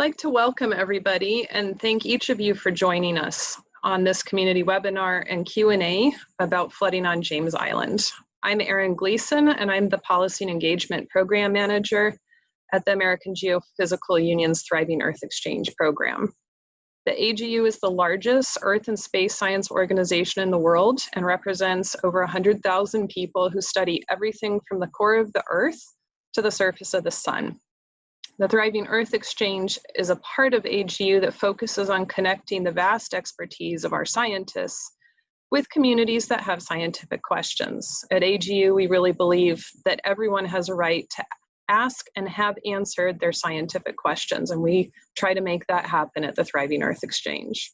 like to welcome everybody and thank each of you for joining us on this community webinar and Q&A about flooding on James Island. I'm Erin Gleason, and I'm the Policy and Engagement Program Manager at the American Geophysical Union's Thriving Earth Exchange program. The AGU is the largest earth and space science organization in the world and represents over 100,000 people who study everything from the core of the Earth to the surface of the sun. The Thriving Earth Exchange is a part of AGU that focuses on connecting the vast expertise of our scientists with communities that have scientific questions. At AGU, we really believe that everyone has a right to ask and have answered their scientific questions, and we try to make that happen at the Thriving Earth Exchange.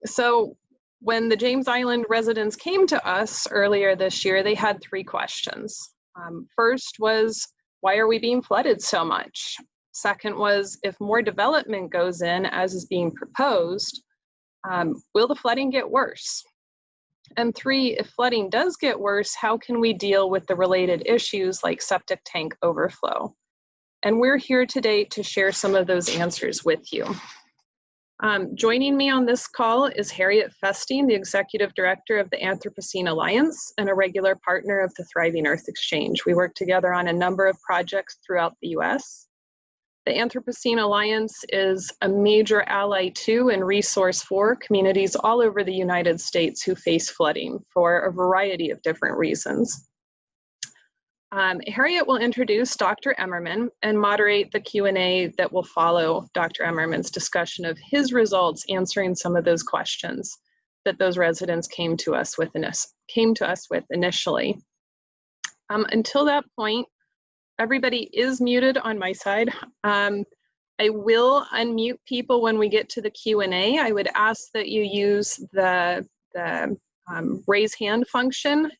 So when the James Island residents came to us earlier this year, they had three questions. First was, why are we being flooded so much? Second was, if more development goes in, as is being proposed, will the flooding get worse? And three, if flooding does get worse, how can we deal with the related issues like septic tank overflow? And we're here today to share some of those answers with you. Joining me on this call is Harriet Festing, the Executive Director of the Anthropocene Alliance and a regular partner of the Thriving Earth Exchange. We work together on a number of projects throughout the US. The Anthropocene Alliance is a major ally to and resource for communities all over the United States who face flooding for a variety of different reasons. Harriet will introduce Dr. Emerman and moderate the Q&A that will follow Dr. Emerman's discussion of his results answering some of those questions that those residents came to us with initially. Until that point, everybody is muted on my side. I will unmute people when we get to the Q&A. I would ask that you use the raise hand function.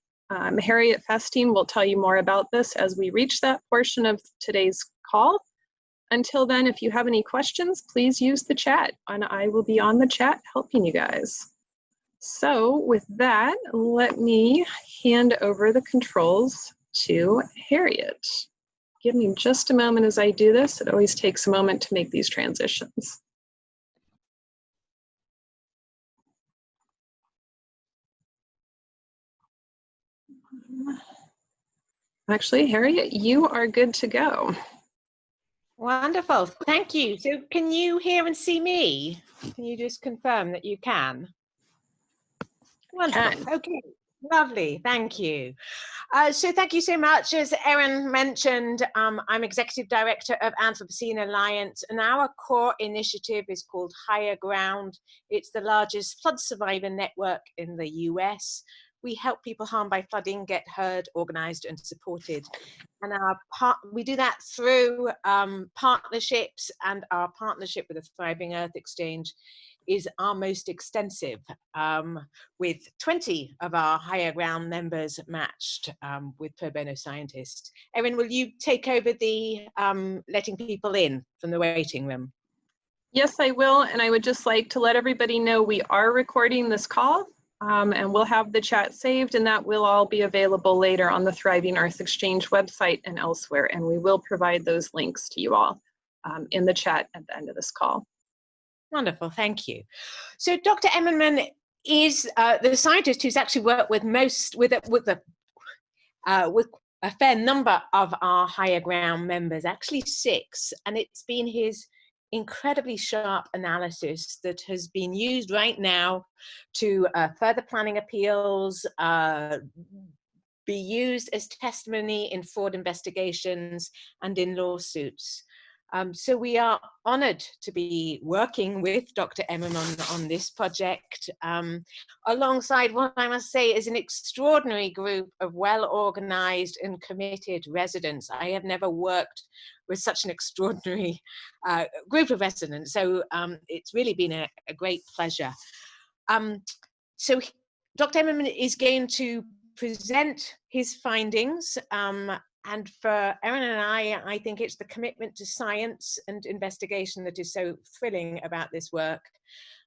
Harriet Festing will tell you more about this as we reach that portion of today's call. Until then, if you have any questions, please use the chat, and I will be on the chat helping you guys. So with that, let me hand over the controls to Harriet. Give me just a moment as I do this. It always takes a moment to make these transitions. Actually, Harriet, you are good to go. Wonderful, thank you. So can you hear and see me? Can you just confirm that you can? Wonderful, okay, lovely, thank you. So thank you so much. As Erin mentioned, I'm Executive Director of Anthropocene Alliance, and our core initiative is called Higher Ground. It's the largest flood survivor network in the US. We help people harmed by flooding get heard, organized, and supported. And we do that through partnerships, and our partnership with the Thriving Earth Exchange is our most extensive, with 20 of our Higher Ground members matched with pro bono scientists. Erin, will you take over the letting people in from the waiting room? Yes, I will, and I would just like to let everybody know we are recording this call. And we'll have the chat saved, and that will all be available later on the Thriving Earth Exchange website and elsewhere. And we will provide those links to you all in the chat at the end of this call. Wonderful, thank you. So Dr. Emerman is the scientist who's actually worked with a fair number of our Higher Ground members, actually 6, and it's been his incredibly sharp analysis that has been used right now to further planning appeals, be used as testimony in fraud investigations and in lawsuits. So we are honored to be working with Dr. Emerman on this project, alongside what I must say is an extraordinary group of well-organized and committed residents. I have never worked with such an extraordinary group of residents, so it's really been a great pleasure. So Dr. Emerman is going to present his findings, and for Erin and I think it's the commitment to science and investigation that is so thrilling about this work.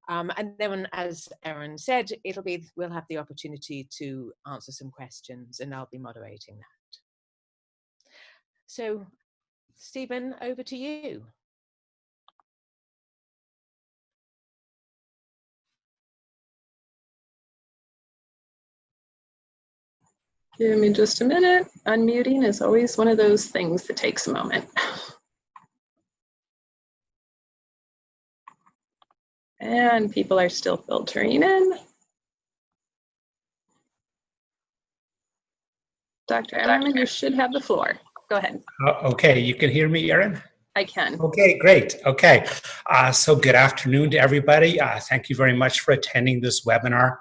And then, as Erin said, we'll have the opportunity to answer some questions, and I'll be moderating that. So, Stephen, over to you. Give me just a minute. Unmuting is always one of those things that takes a moment. And people are still filtering in. Dr. Emerman, you should have the floor. Go ahead. Okay, you can hear me, Erin? I can. Okay, great. Okay, so good afternoon to everybody. Thank you very much for attending this webinar.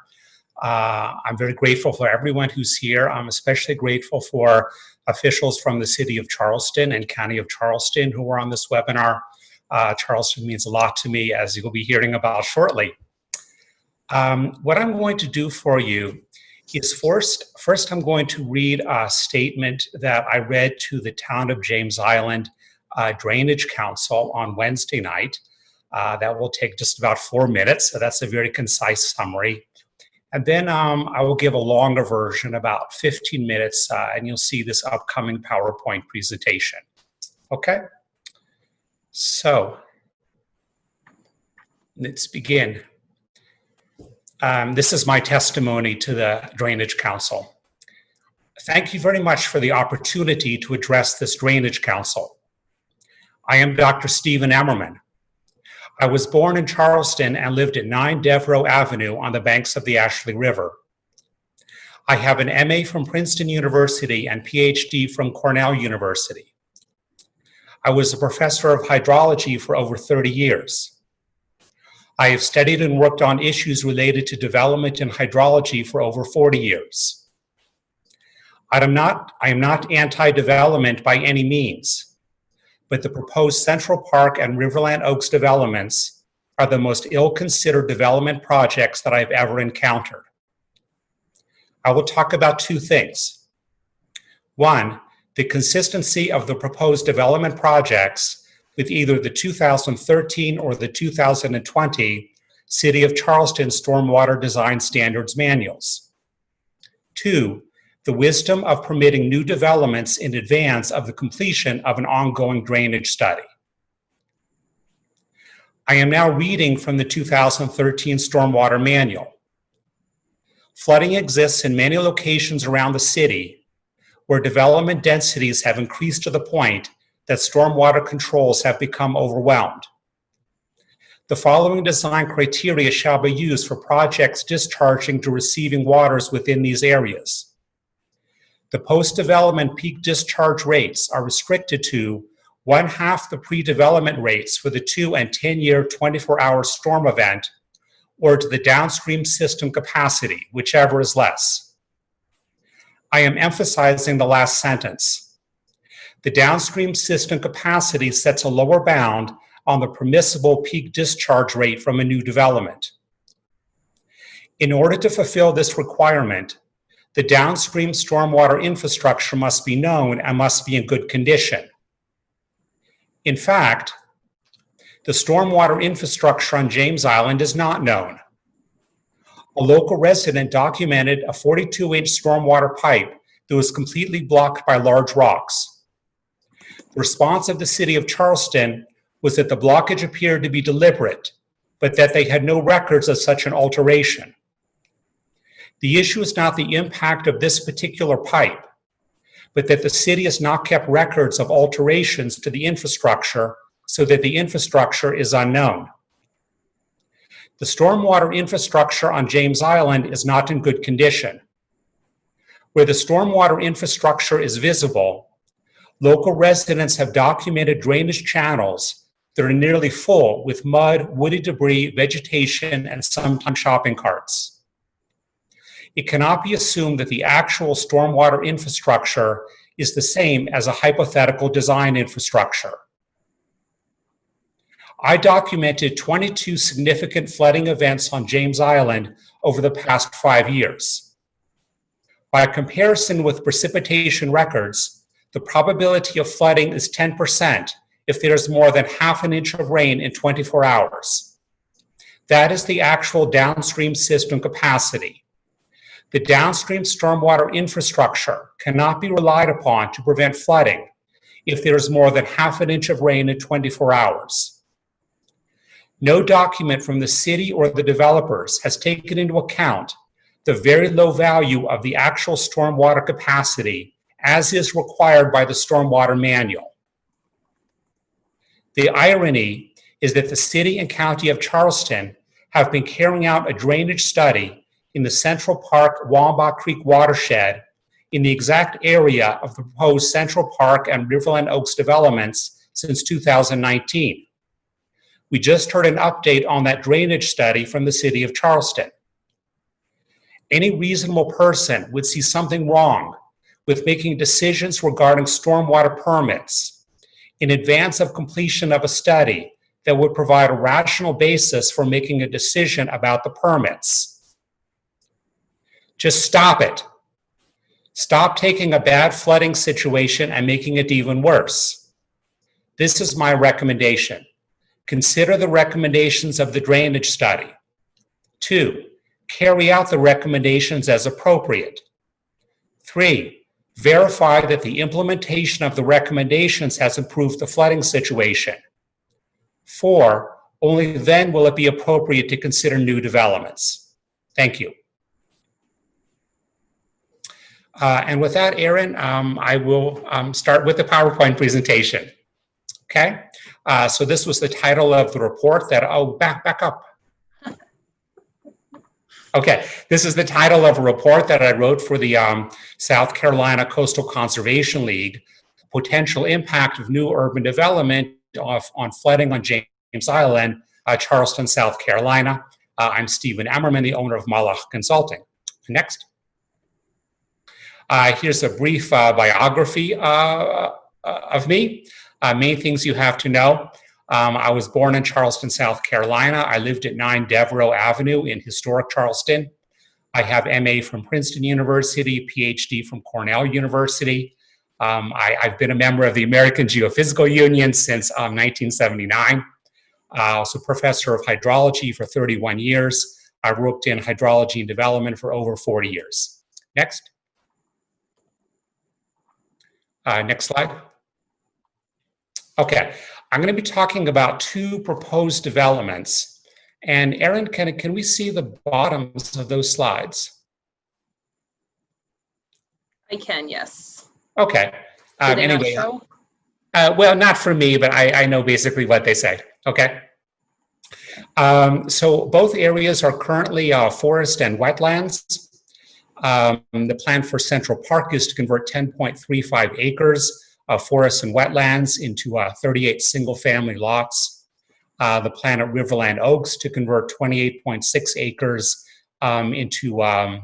I'm very grateful for everyone who's here. I'm especially grateful for officials from the city of Charleston and county of Charleston who are on this webinar. Charleston means a lot to me, as you'll be hearing about shortly. What I'm going to do for you is first I'm going to read a statement that I read to the town of James Island Drainage Council on Wednesday night. That will take just about 4 minutes, so that's a very concise summary. And then I will give a longer version, about 15 minutes, and you'll see this upcoming PowerPoint presentation. Okay? So, let's begin. This is my testimony to the Drainage Council. Thank you very much for the opportunity to address this Drainage Council. I am Dr. Steve Emerman. I was born in Charleston and lived at 9 Devereaux Avenue on the banks of the Ashley River. I have an MA from Princeton University and PhD from Cornell University. I was a professor of hydrology for over 30 years. I have studied and worked on issues related to development in hydrology for over 40 years. I am not anti-development by any means, but the proposed Central Park and Riverland Oaks developments are the most ill-considered development projects that I've ever encountered. I will talk about two things. One, the consistency of the proposed development projects with either the 2013 or the 2020 City of Charleston Stormwater Design Standards manuals. Two, the wisdom of permitting new developments in advance of the completion of an ongoing drainage study. I am now reading from the 2013 Stormwater Manual. Flooding exists in many locations around the city where development densities have increased to the point that stormwater controls have become overwhelmed. The following design criteria shall be used for projects discharging to receiving waters within these areas. The post-development peak discharge rates are restricted to 1/2 the pre-development rates for the 2- and 10-year 24-hour storm event, or to the downstream system capacity, whichever is less. I am emphasizing the last sentence. The downstream system capacity sets a lower bound on the permissible peak discharge rate from a new development. In order to fulfill this requirement, the downstream stormwater infrastructure must be known and must be in good condition. In fact, the stormwater infrastructure on James Island is not known. A local resident documented a 42-inch stormwater pipe that was completely blocked by large rocks. The response of the city of Charleston was that the blockage appeared to be deliberate, but that they had no records of such an alteration. The issue is not the impact of this particular pipe, but that the city has not kept records of alterations to the infrastructure so that the infrastructure is unknown. The stormwater infrastructure on James Island is not in good condition. Where the stormwater infrastructure is visible, local residents have documented drainage channels that are nearly full with mud, woody debris, vegetation, and sometimes shopping carts. It cannot be assumed that the actual stormwater infrastructure is the same as a hypothetical design infrastructure. I documented 22 significant flooding events on James Island over the past 5 years. By comparison with precipitation records, the probability of flooding is 10% if there is more than 1/2 inch of rain in 24 hours. That is the actual downstream system capacity. The downstream stormwater infrastructure cannot be relied upon to prevent flooding if there is more than 1/2 inch of rain in 24 hours. No document from the city or the developers has taken into account the very low value of the actual stormwater capacity as is required by the Stormwater Manual. The irony is that the city and county of Charleston have been carrying out a drainage study in the Central Park Wambach Creek watershed in the exact area of the proposed Central Park and Riverland Oaks developments since 2019. We just heard an update on that drainage study from the city of Charleston. Any reasonable person would see something wrong with making decisions regarding stormwater permits in advance of completion of a study that would provide a rational basis for making a decision about the permits. Just stop it. Stop taking a bad flooding situation and making it even worse. This is my recommendation. Consider the recommendations of the drainage study. 2, carry out the recommendations as appropriate. 3, verify that the implementation of the recommendations has improved the flooding situation. 4, only then will it be appropriate to consider new developments. Thank you. And with that, Aaron, I will start with the PowerPoint presentation. Okay, so this was the title of the report that, back up. Okay, this is the title of a report that I wrote for the South Carolina Coastal Conservation League, Potential Impact of New Urban Development on Flooding on James Island, Charleston, South Carolina. I'm Steve Emerman, the owner of Mazek Consulting. Next. Here's a brief biography of me. Main things you have to know. I was born in Charleston, South Carolina. I lived at 9 Devereaux Avenue in historic Charleston. I have MA from Princeton University, PhD from Cornell University. I've been a member of the American Geophysical Union since 1979. Also professor of hydrology for 31 years. I worked in hydrology and development for over 40 years. Next. Next slide. Okay, I'm going to be talking about 2 proposed developments. And Aaron, can we see the bottoms of those slides? I can, yes. Okay. Do they anyway, not show? Well, not for me, but I know basically what they say. Okay. So both areas are currently forest and wetlands. The plan for Central Park is to convert 10.35 acres of forests and wetlands into 38 single-family lots. The plan at Riverland Oaks to convert 28.6 acres into about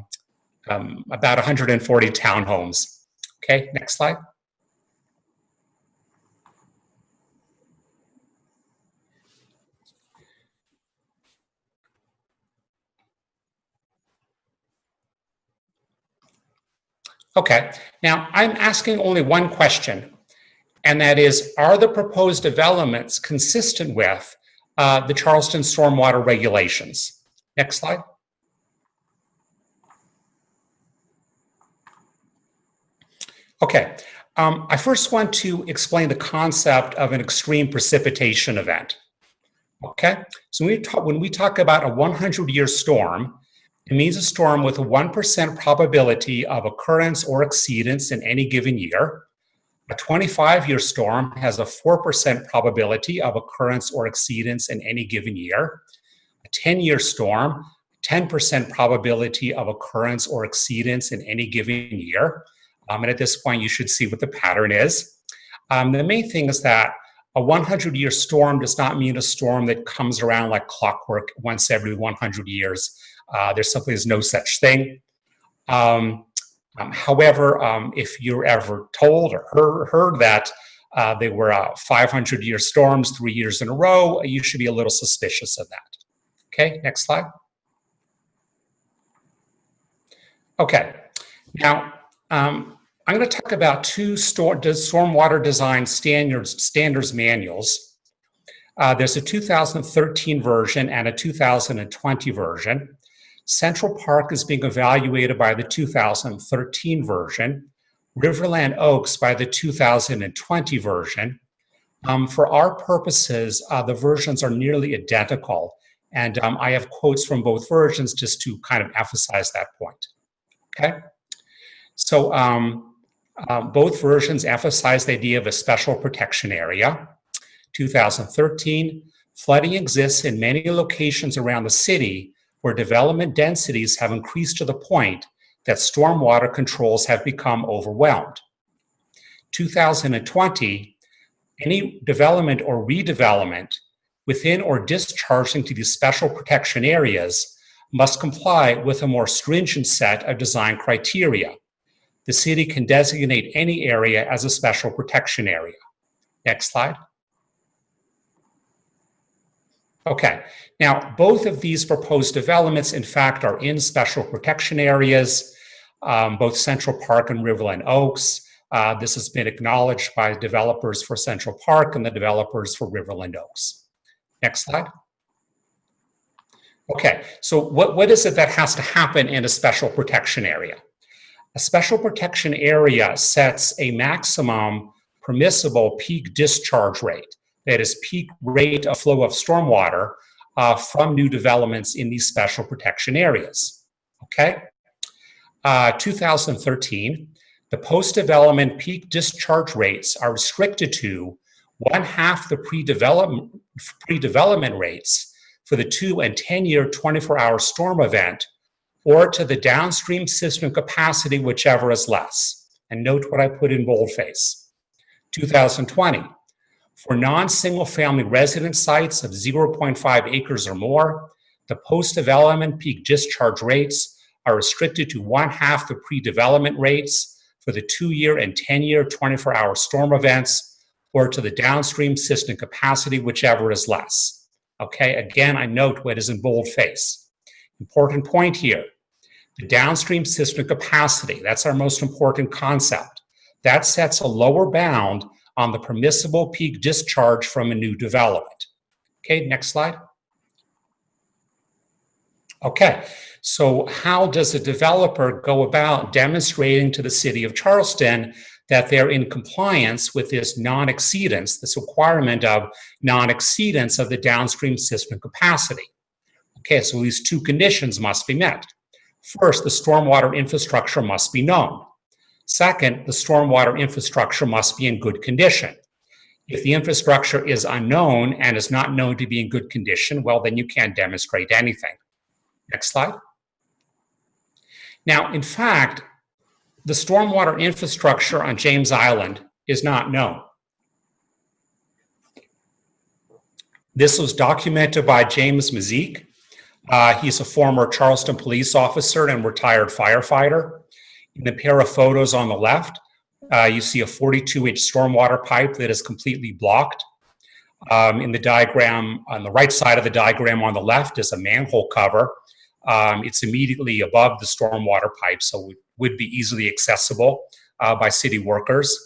140 townhomes. Okay, next slide. Okay, now I'm asking only one question, and that is, are the proposed developments consistent with the Charleston stormwater regulations? Next slide. Okay, I first want to explain the concept of an extreme precipitation event. Okay, so when we talk about a 100-year storm, it means a storm with a 1% probability of occurrence or exceedance in any given year. A 25-year storm has a 4% probability of occurrence or exceedance in any given year. A 10-year storm, 10% probability of occurrence or exceedance in any given year. And at this point, you should see what the pattern is. The main thing is that a 100-year storm does not mean a storm that comes around like clockwork once every 100 years. There simply is no such thing. However, if you're ever told or heard that they were 500-year storms 3 years in a row, you should be a little suspicious of that. Okay, next slide. Okay, now I'm going to talk about 2 stormwater design standards manuals. There's a 2013 version and a 2020 version. Central Park is being evaluated by the 2013 version, Riverland Oaks by the 2020 version. For our purposes, the versions are nearly identical, And I have quotes from both versions just to kind of emphasize that point. Okay? So both versions emphasize the idea of a special protection area. 2013, flooding exists in many locations around the city where development densities have increased to the point that stormwater controls have become overwhelmed. 2020, any development or redevelopment within or discharging to these special protection areas must comply with a more stringent set of design criteria. The city can designate any area as a special protection area. Next slide. Okay, now both of these proposed developments, in fact, are in special protection areas, both Central Park and Riverland Oaks. This has been acknowledged by developers for Central Park and the developers for Riverland Oaks. Next slide. Okay, so what is it that has to happen in a special protection area? A special protection area sets a maximum permissible peak discharge rate, that is peak rate of flow of stormwater from new developments in these special protection areas. Okay? 2013, the post-development peak discharge rates are restricted to 1/2 the pre-development rates for the 2- and 10-year 24-hour storm event, or to the downstream system capacity, whichever is less. And note what I put in boldface. 2020, for non-single-family residence sites of 0.5 acres or more, the post-development peak discharge rates are restricted to 1/2 the pre-development rates for the 2-year and 10-year 24-hour storm events, or to the downstream system capacity, whichever is less. Okay, again, I note what is in boldface. Important point here. The downstream system capacity, that's our most important concept. That sets a lower bound on the permissible peak discharge from a new development. Okay, next slide. Okay, so how does a developer go about demonstrating to the city of Charleston that they're in compliance with this non-exceedance, this requirement of non-exceedance of the downstream system capacity? Okay, so these two conditions must be met. First, the stormwater infrastructure must be known. Second, the stormwater infrastructure must be in good condition. If the infrastructure is unknown and is not known to be in good condition, well, then you can't demonstrate anything. Next slide. Now, in fact, the stormwater infrastructure on James Island is not known. This was documented by James Mazek. He's a former Charleston police officer and retired firefighter. In the pair of photos on the left, you see a 42-inch stormwater pipe that is completely blocked. In the diagram, on the right side of the diagram on the left is a manhole cover. It's immediately above the stormwater pipe, so it would be easily accessible by city workers.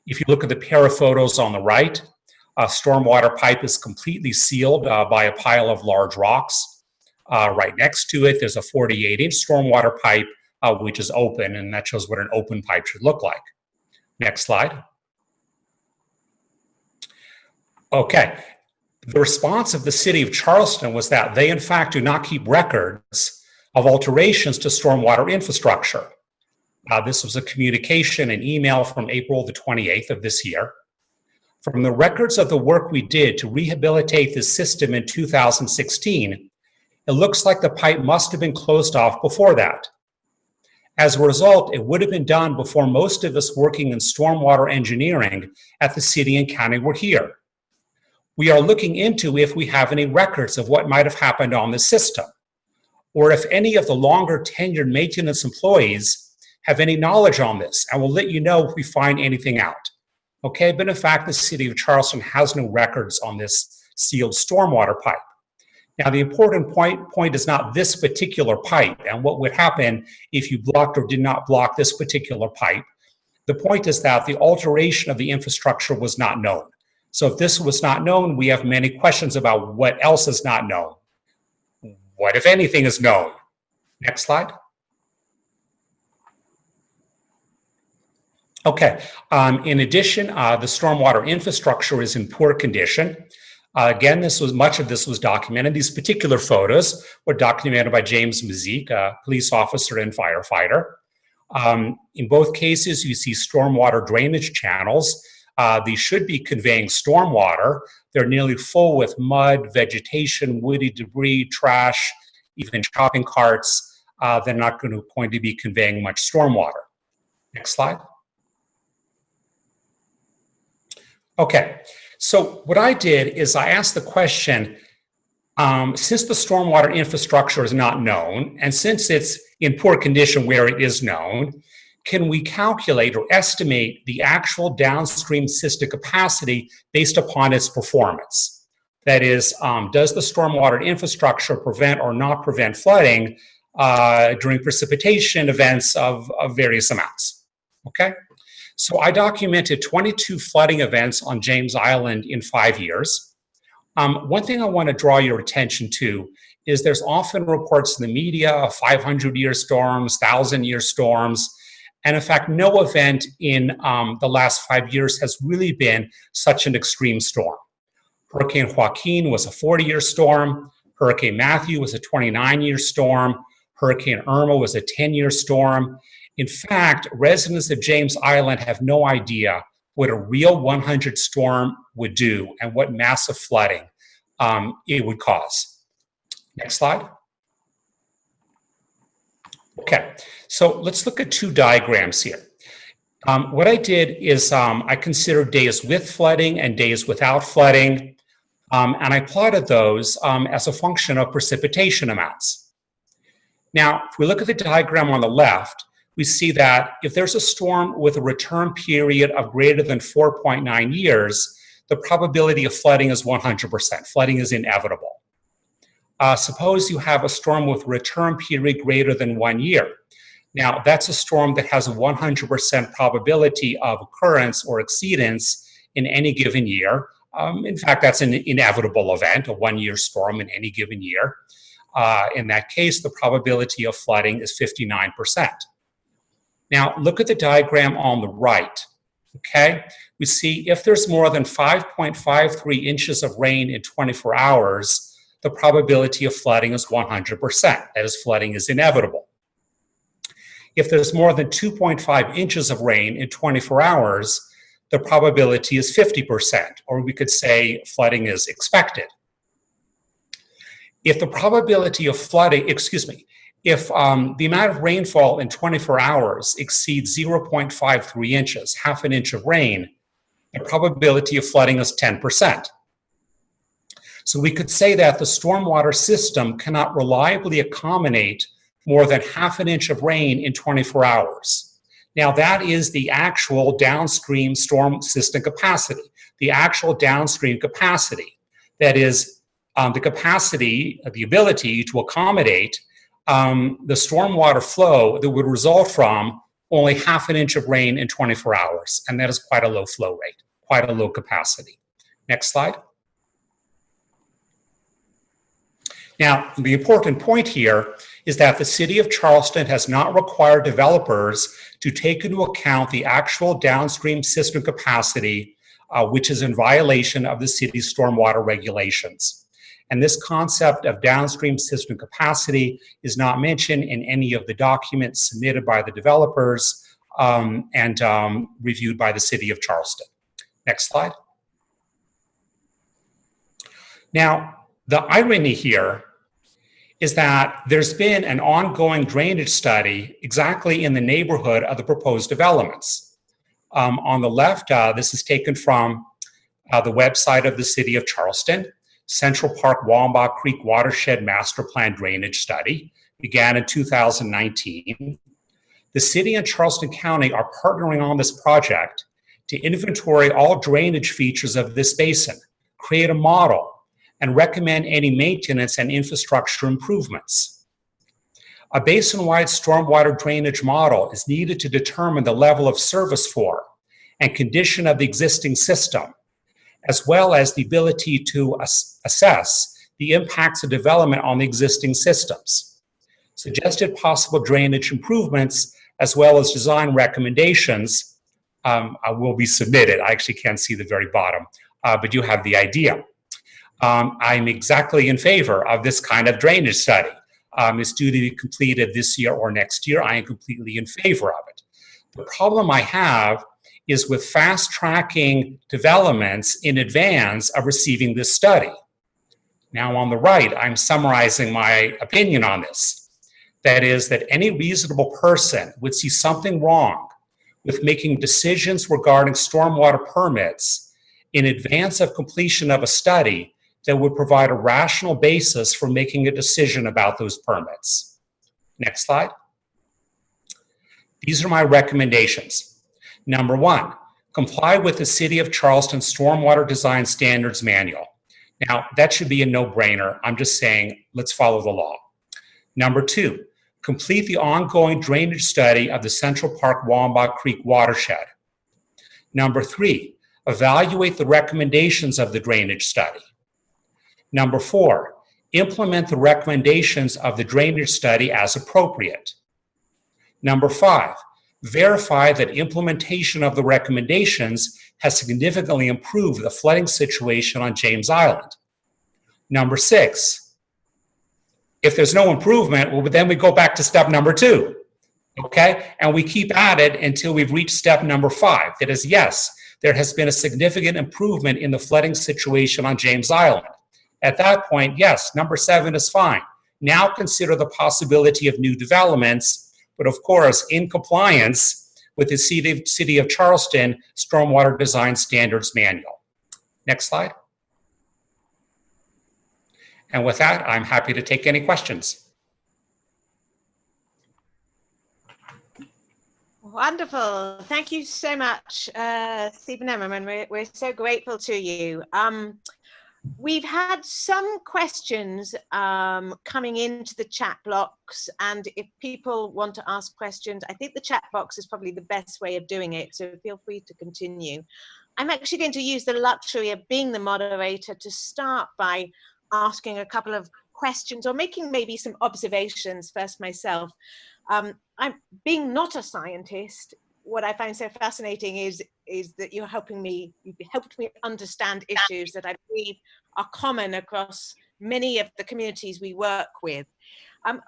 If you look at the pair of photos on the right, a stormwater pipe is completely sealed by a pile of large rocks. Right next to it, there's a 48-inch stormwater pipe, which is open, and that shows what an open pipe should look like. Next slide. Okay. The response of the city of Charleston was that they, in fact, do not keep records of alterations to stormwater infrastructure. This was a communication, an email from April the 28th of this year. From the records of the work we did to rehabilitate this system in 2016, it looks like the pipe must have been closed off before that. As a result, it would have been done before most of us working in stormwater engineering at the city and county were here. We are looking into if we have any records of what might have happened on the system, or if any of the longer tenured maintenance employees have any knowledge on this, and we'll let you know if we find anything out. Okay, but in fact, the city of Charleston has no records on this sealed stormwater pipe. Now, the important point is not this particular pipe and what would happen if you blocked or did not block this particular pipe. The point is that the alteration of the infrastructure was not known. So if this was not known, we have many questions about what else is not known. What, if anything, is known? Next slide. Okay, in addition, the stormwater infrastructure is in poor condition. Again, much of this was documented. These particular photos were documented by James Mazek, a police officer and firefighter. In both cases, you see stormwater drainage channels. These should be conveying stormwater. They're nearly full with mud, vegetation, woody debris, trash, even shopping carts. They're not going to be conveying much stormwater. Next slide. Okay, so what I did is I asked the question, since the stormwater infrastructure is not known, and since it's in poor condition where it is known, can we calculate or estimate the actual downstream system capacity based upon its performance? That is, does the stormwater infrastructure prevent or not prevent flooding during precipitation events of various amounts? Okay, so I documented 22 flooding events on James Island in 5 years. One thing I want to draw your attention to is there's often reports in the media of 500-year storms, 1,000-year storms, and in fact, no event in the last 5 years has really been such an extreme storm. Hurricane Joaquin was a 40-year storm. Hurricane Matthew was a 29-year storm. Hurricane Irma was a 10-year storm. In fact, residents of James Island have no idea what a real 100 storm would do and what massive flooding it would cause. Next slide. Okay, so let's look at two diagrams here. What I did is I considered days with flooding and days without flooding, and I plotted those as a function of precipitation amounts. Now, if we look at the diagram on the left, we see that if there's a storm with a return period of greater than 4.9 years, the probability of flooding is 100%. Flooding is inevitable. Suppose you have a storm with a return period greater than 1 year. Now, that's a storm that has a 100% probability of occurrence or exceedance in any given year. In fact, that's an inevitable event, a 1-year storm in any given year. In that case, the probability of flooding is 59%. Now, look at the diagram on the right, okay? We see if there's more than 5.53 inches of rain in 24 hours, the probability of flooding is 100%. That is, flooding is inevitable. If there's more than 2.5 inches of rain in 24 hours, the probability is 50%, or we could say flooding is expected. If the probability of flooding, if the amount of rainfall in 24 hours exceeds 0.53 inches, half an inch of rain, the probability of flooding is 10%. So we could say that the stormwater system cannot reliably accommodate more than half an inch of rain in 24 hours. Now that is the actual downstream storm system capacity, the actual downstream capacity. That is the capacity, the ability to accommodate the stormwater flow that would result from only half an inch of rain in 24 hours. And that is quite a low flow rate, quite a low capacity. Next slide. Now, the important point here is that the city of Charleston has not required developers to take into account the actual downstream system capacity, which is in violation of the city's stormwater regulations. And this concept of downstream system capacity is not mentioned in any of the documents submitted by the developers and reviewed by the city of Charleston. Next slide. Now, the irony here is that there's been an ongoing drainage study exactly in the neighborhood of the proposed developments. On the left, this is taken from the website of the city of Charleston. Central Park Wallenbach Creek Watershed Master Plan Drainage Study began in 2019. The city and Charleston County are partnering on this project to inventory all drainage features of this basin, create a model, and recommend any maintenance and infrastructure improvements. A basin-wide stormwater drainage model is needed to determine the level of service for and condition of the existing system, as well as the ability to assess the impacts of development on the existing systems. Suggested possible drainage improvements, as well as design recommendations, will be submitted. I actually can't see the very bottom, but you have the idea. I'm exactly in favor of this kind of drainage study. It's due to be completed this year or next year. I am completely in favor of it. The problem I have is with fast-tracking developments in advance of receiving this study. Now, on the right, I'm summarizing my opinion on this. That is that any reasonable person would see something wrong with making decisions regarding stormwater permits in advance of completion of a study that would provide a rational basis for making a decision about those permits. Next slide. These are my recommendations. Number one, comply with the City of Charleston Stormwater Design Standards Manual. Now, that should be a no-brainer. I'm just saying, let's follow the law. Number two, complete the ongoing drainage study of the Central Park Wambach Creek watershed. Number three, evaluate the recommendations of the drainage study. Number four, implement the recommendations of the drainage study as appropriate. Number five, verify that implementation of the recommendations has significantly improved the flooding situation on James Island. Number six, if there's no improvement, well, then we go back to step number two, okay? And we keep at it until we've reached step number five. That is, yes, there has been a significant improvement in the flooding situation on James Island. At that point, yes, number seven is fine. Now consider the possibility of new developments, but of course, in compliance with the City of Charleston Stormwater Design Standards Manual. Next slide. And with that, I'm happy to take any questions. Wonderful. Thank you so much, Steve Emerman. We're so grateful to you. We've had some questions coming into the chat box, and if people want to ask questions, I think the chat box is probably the best way of doing it, so feel free to continue. I'm actually going to use the luxury of being the moderator to start by asking a couple of questions or making maybe some observations first myself. I'm being not a scientist. What I find so fascinating is that you've helped me understand issues that I believe are common across many of the communities we work with.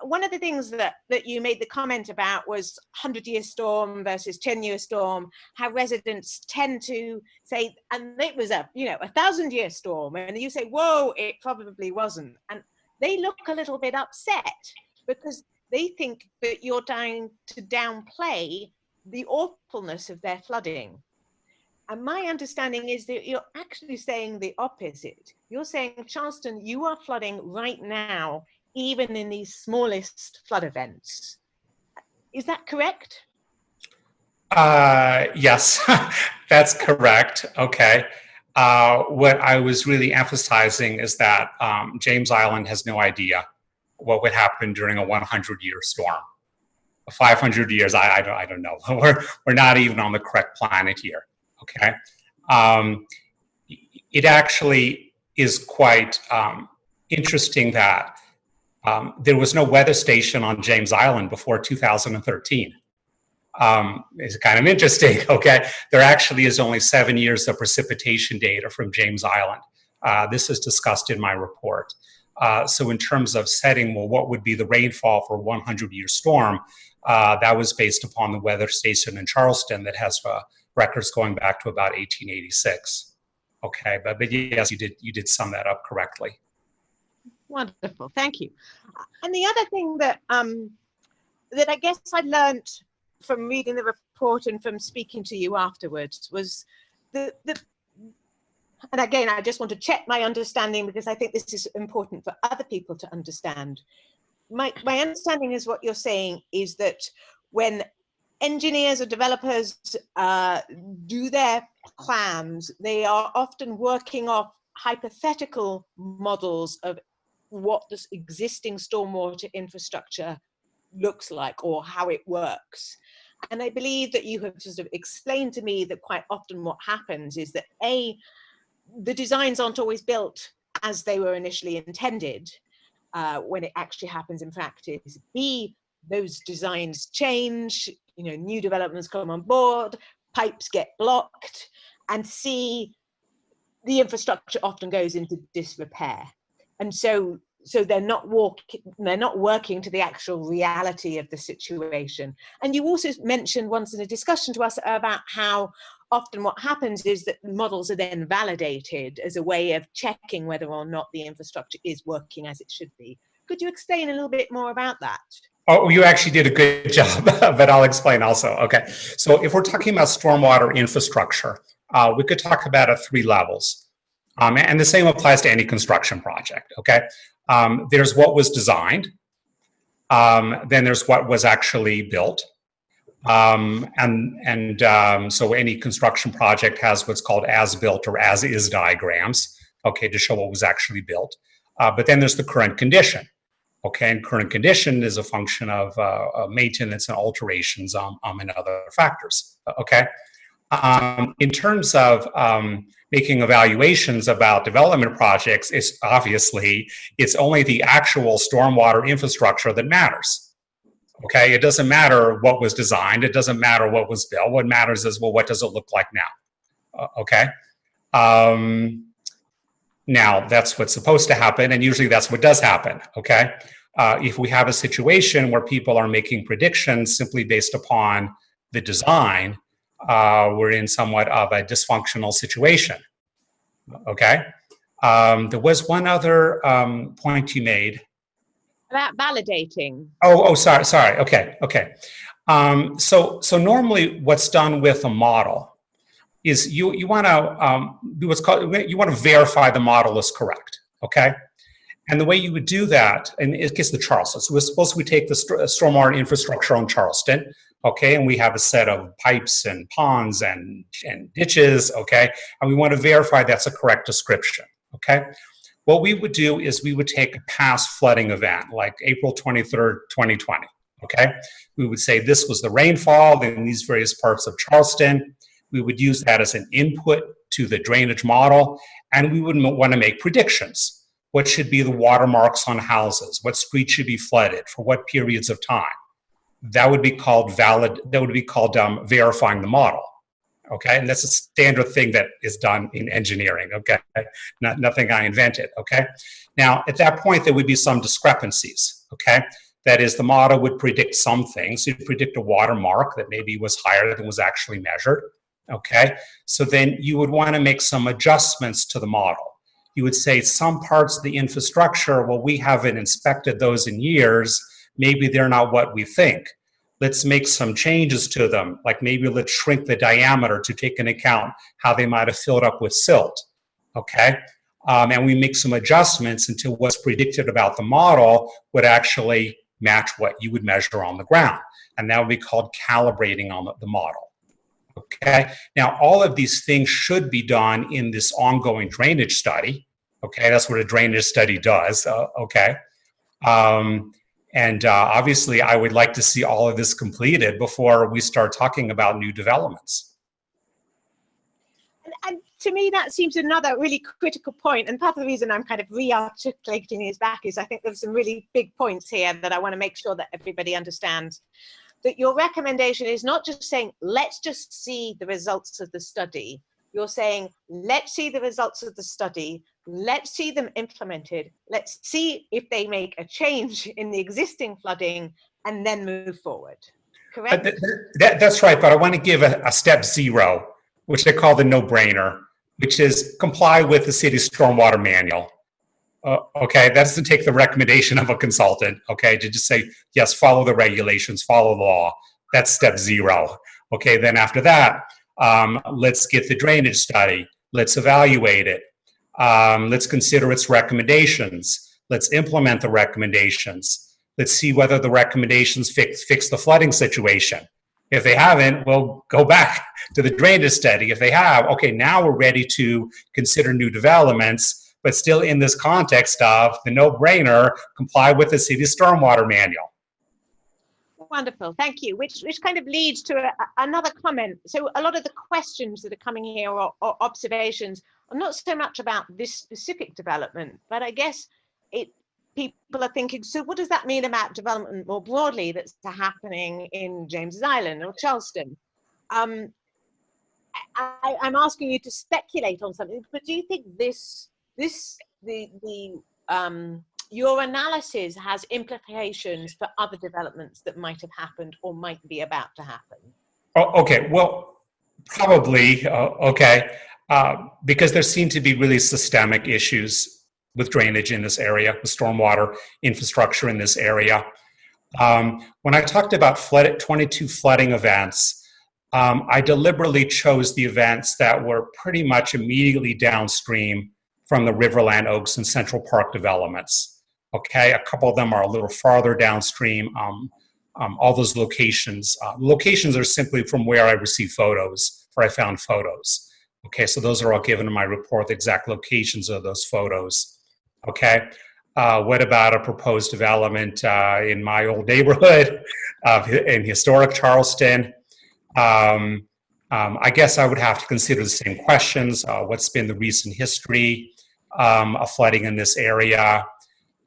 One of the things that you made the comment about was 100-year storm versus 10-year storm, how residents tend to say, and it was a 1,000-year storm, and you say, whoa, it probably wasn't. And they look a little bit upset because they think that you're trying to downplay the awfulness of their flooding. And my understanding is that you're actually saying the opposite. You're saying, Charleston, you are flooding right now, even in these smallest flood events. Is that correct? Yes, that's correct. Okay. What I was really emphasizing is that James Island has no idea what would happen during a 100-year storm. 500 years, I don't know. We're not even on the correct planet here. Okay. It actually is quite interesting that there was no weather station on James Island before 2013. It's kind of interesting, okay? There actually is only 7 years of precipitation data from James Island. This is discussed in my report. So in terms of setting, well, what would be the rainfall for a 100-year storm, that was based upon the weather station in Charleston that has records going back to about 1886. Okay, but yes, you did sum that up correctly. Wonderful, thank you. And the other thing that that I guess I learned from reading the report and from speaking to you afterwards was and again, I just want to check my understanding because I think this is important for other people to understand. My understanding is what you're saying is that when engineers or developers do their plans, they are often working off hypothetical models of what this existing stormwater infrastructure looks like or how it works. And I believe that you have sort of explained to me that quite often what happens is that the designs aren't always built as they were initially intended when it actually happens in practice. B, those designs change, new developments come on board, pipes get blocked, and C, the infrastructure often goes into disrepair. And so they're not working to the actual reality of the situation. And you also mentioned once in a discussion to us about how often what happens is that models are then validated as a way of checking whether or not the infrastructure is working as it should be. Could you explain a little bit more about that? Oh, you actually did a good job, but I'll explain also. Okay, so if we're talking about stormwater infrastructure, we could talk about it at 3 levels. And the same applies to any construction project, okay? There's what was designed, then there's what was actually built. So any construction project has what's called as-built or as-is diagrams, okay, to show what was actually built. But then there's the current condition, okay? And current condition is a function of maintenance and alterations and other factors, okay? In terms of making evaluations about development projects, it's only the actual stormwater infrastructure that matters. Okay, it doesn't matter what was designed, it doesn't matter what was built. What matters is, well, what does it look like now? Okay. Now that's what's supposed to happen, and usually that's what does happen. Okay. If we have a situation where people are making predictions simply based upon the design, we're in somewhat of a dysfunctional situation. Okay. There was one other point you made about validating. Sorry. Okay. So normally, what's done with a model is you want to do what's called, you want to verify the model is correct. Okay. And the way you would do that, in the case of the Charleston, so we take the stormwater infrastructure on Charleston, okay, and we have a set of pipes and ponds and ditches, okay, and we want to verify that's a correct description, okay. What we would do is we would take a past flooding event, like April 23rd, 2020, okay? We would say this was the rainfall in these various parts of Charleston. We would use that as an input to the drainage model, and we would want to make predictions. What should be the watermarks on houses? What streets should be flooded? For what periods of time? That would be called verifying the model. Okay, and that's a standard thing that is done in engineering, okay? Nothing I invented, okay? Now, at that point, there would be some discrepancies, okay? That is, the model would predict some things. It would predict a watermark that maybe was higher than was actually measured, okay? So then you would want to make some adjustments to the model. You would say some parts of the infrastructure, well, we haven't inspected those in years. Maybe they're not what we think. Let's make some changes to them, like maybe let's shrink the diameter to take into account how they might have filled up with silt, okay? And we make some adjustments until what's predicted about the model would actually match what you would measure on the ground. And that would be called calibrating on the model, okay? Now, all of these things should be done in this ongoing drainage study, okay? That's what a drainage study does, okay? Obviously, I would like to see all of this completed before we start talking about new developments. And to me, that seems another really critical point. And part of the reason I'm kind of re-articulating this back is I think there's some really big points here that I want to make sure that everybody understands. That your recommendation is not just saying, let's just see the results of the study. You're saying, let's see the results of the study. Let's see them implemented. Let's see if they make a change in the existing flooding and then move forward. Correct? That's right, but I want to give a step 0, which they call the no-brainer, which is comply with the city's stormwater manual. Okay, that doesn't take the recommendation of a consultant, okay, to just say, yes, follow the regulations, follow the law. That's step 0. Okay, then after that, let's get the drainage study. Let's evaluate it. Let's consider its recommendations. Let's implement the recommendations. Let's see whether the recommendations fix the flooding situation. If they haven't, we'll go back to the drainage study. If they have, okay, now we're ready to consider new developments, but still in this context of the no-brainer, comply with the city's stormwater manual. Wonderful, thank you. Which kind of leads to another comment. So a lot of the questions that are coming here or observations are not so much about this specific development, but I guess people are thinking, so what does that mean about development more broadly that's happening in James's Island or Charleston? I'm asking you to speculate on something, but do you think your analysis has implications for other developments that might have happened or might be about to happen? Oh, okay, well, probably, okay, because there seem to be really systemic issues with drainage in this area, with stormwater infrastructure in this area. When I talked about 22 flooding events, I deliberately chose the events that were pretty much immediately downstream from the Riverland Oaks and Central Park developments. Okay, a couple of them are a little farther downstream. All those locations are simply from where I received photos, where I found photos. Okay, so those are all given in my report, the exact locations of those photos. Okay, what about a proposed development in my old neighborhood in historic Charleston? I guess I would have to consider the same questions. What's been the recent history of flooding in this area?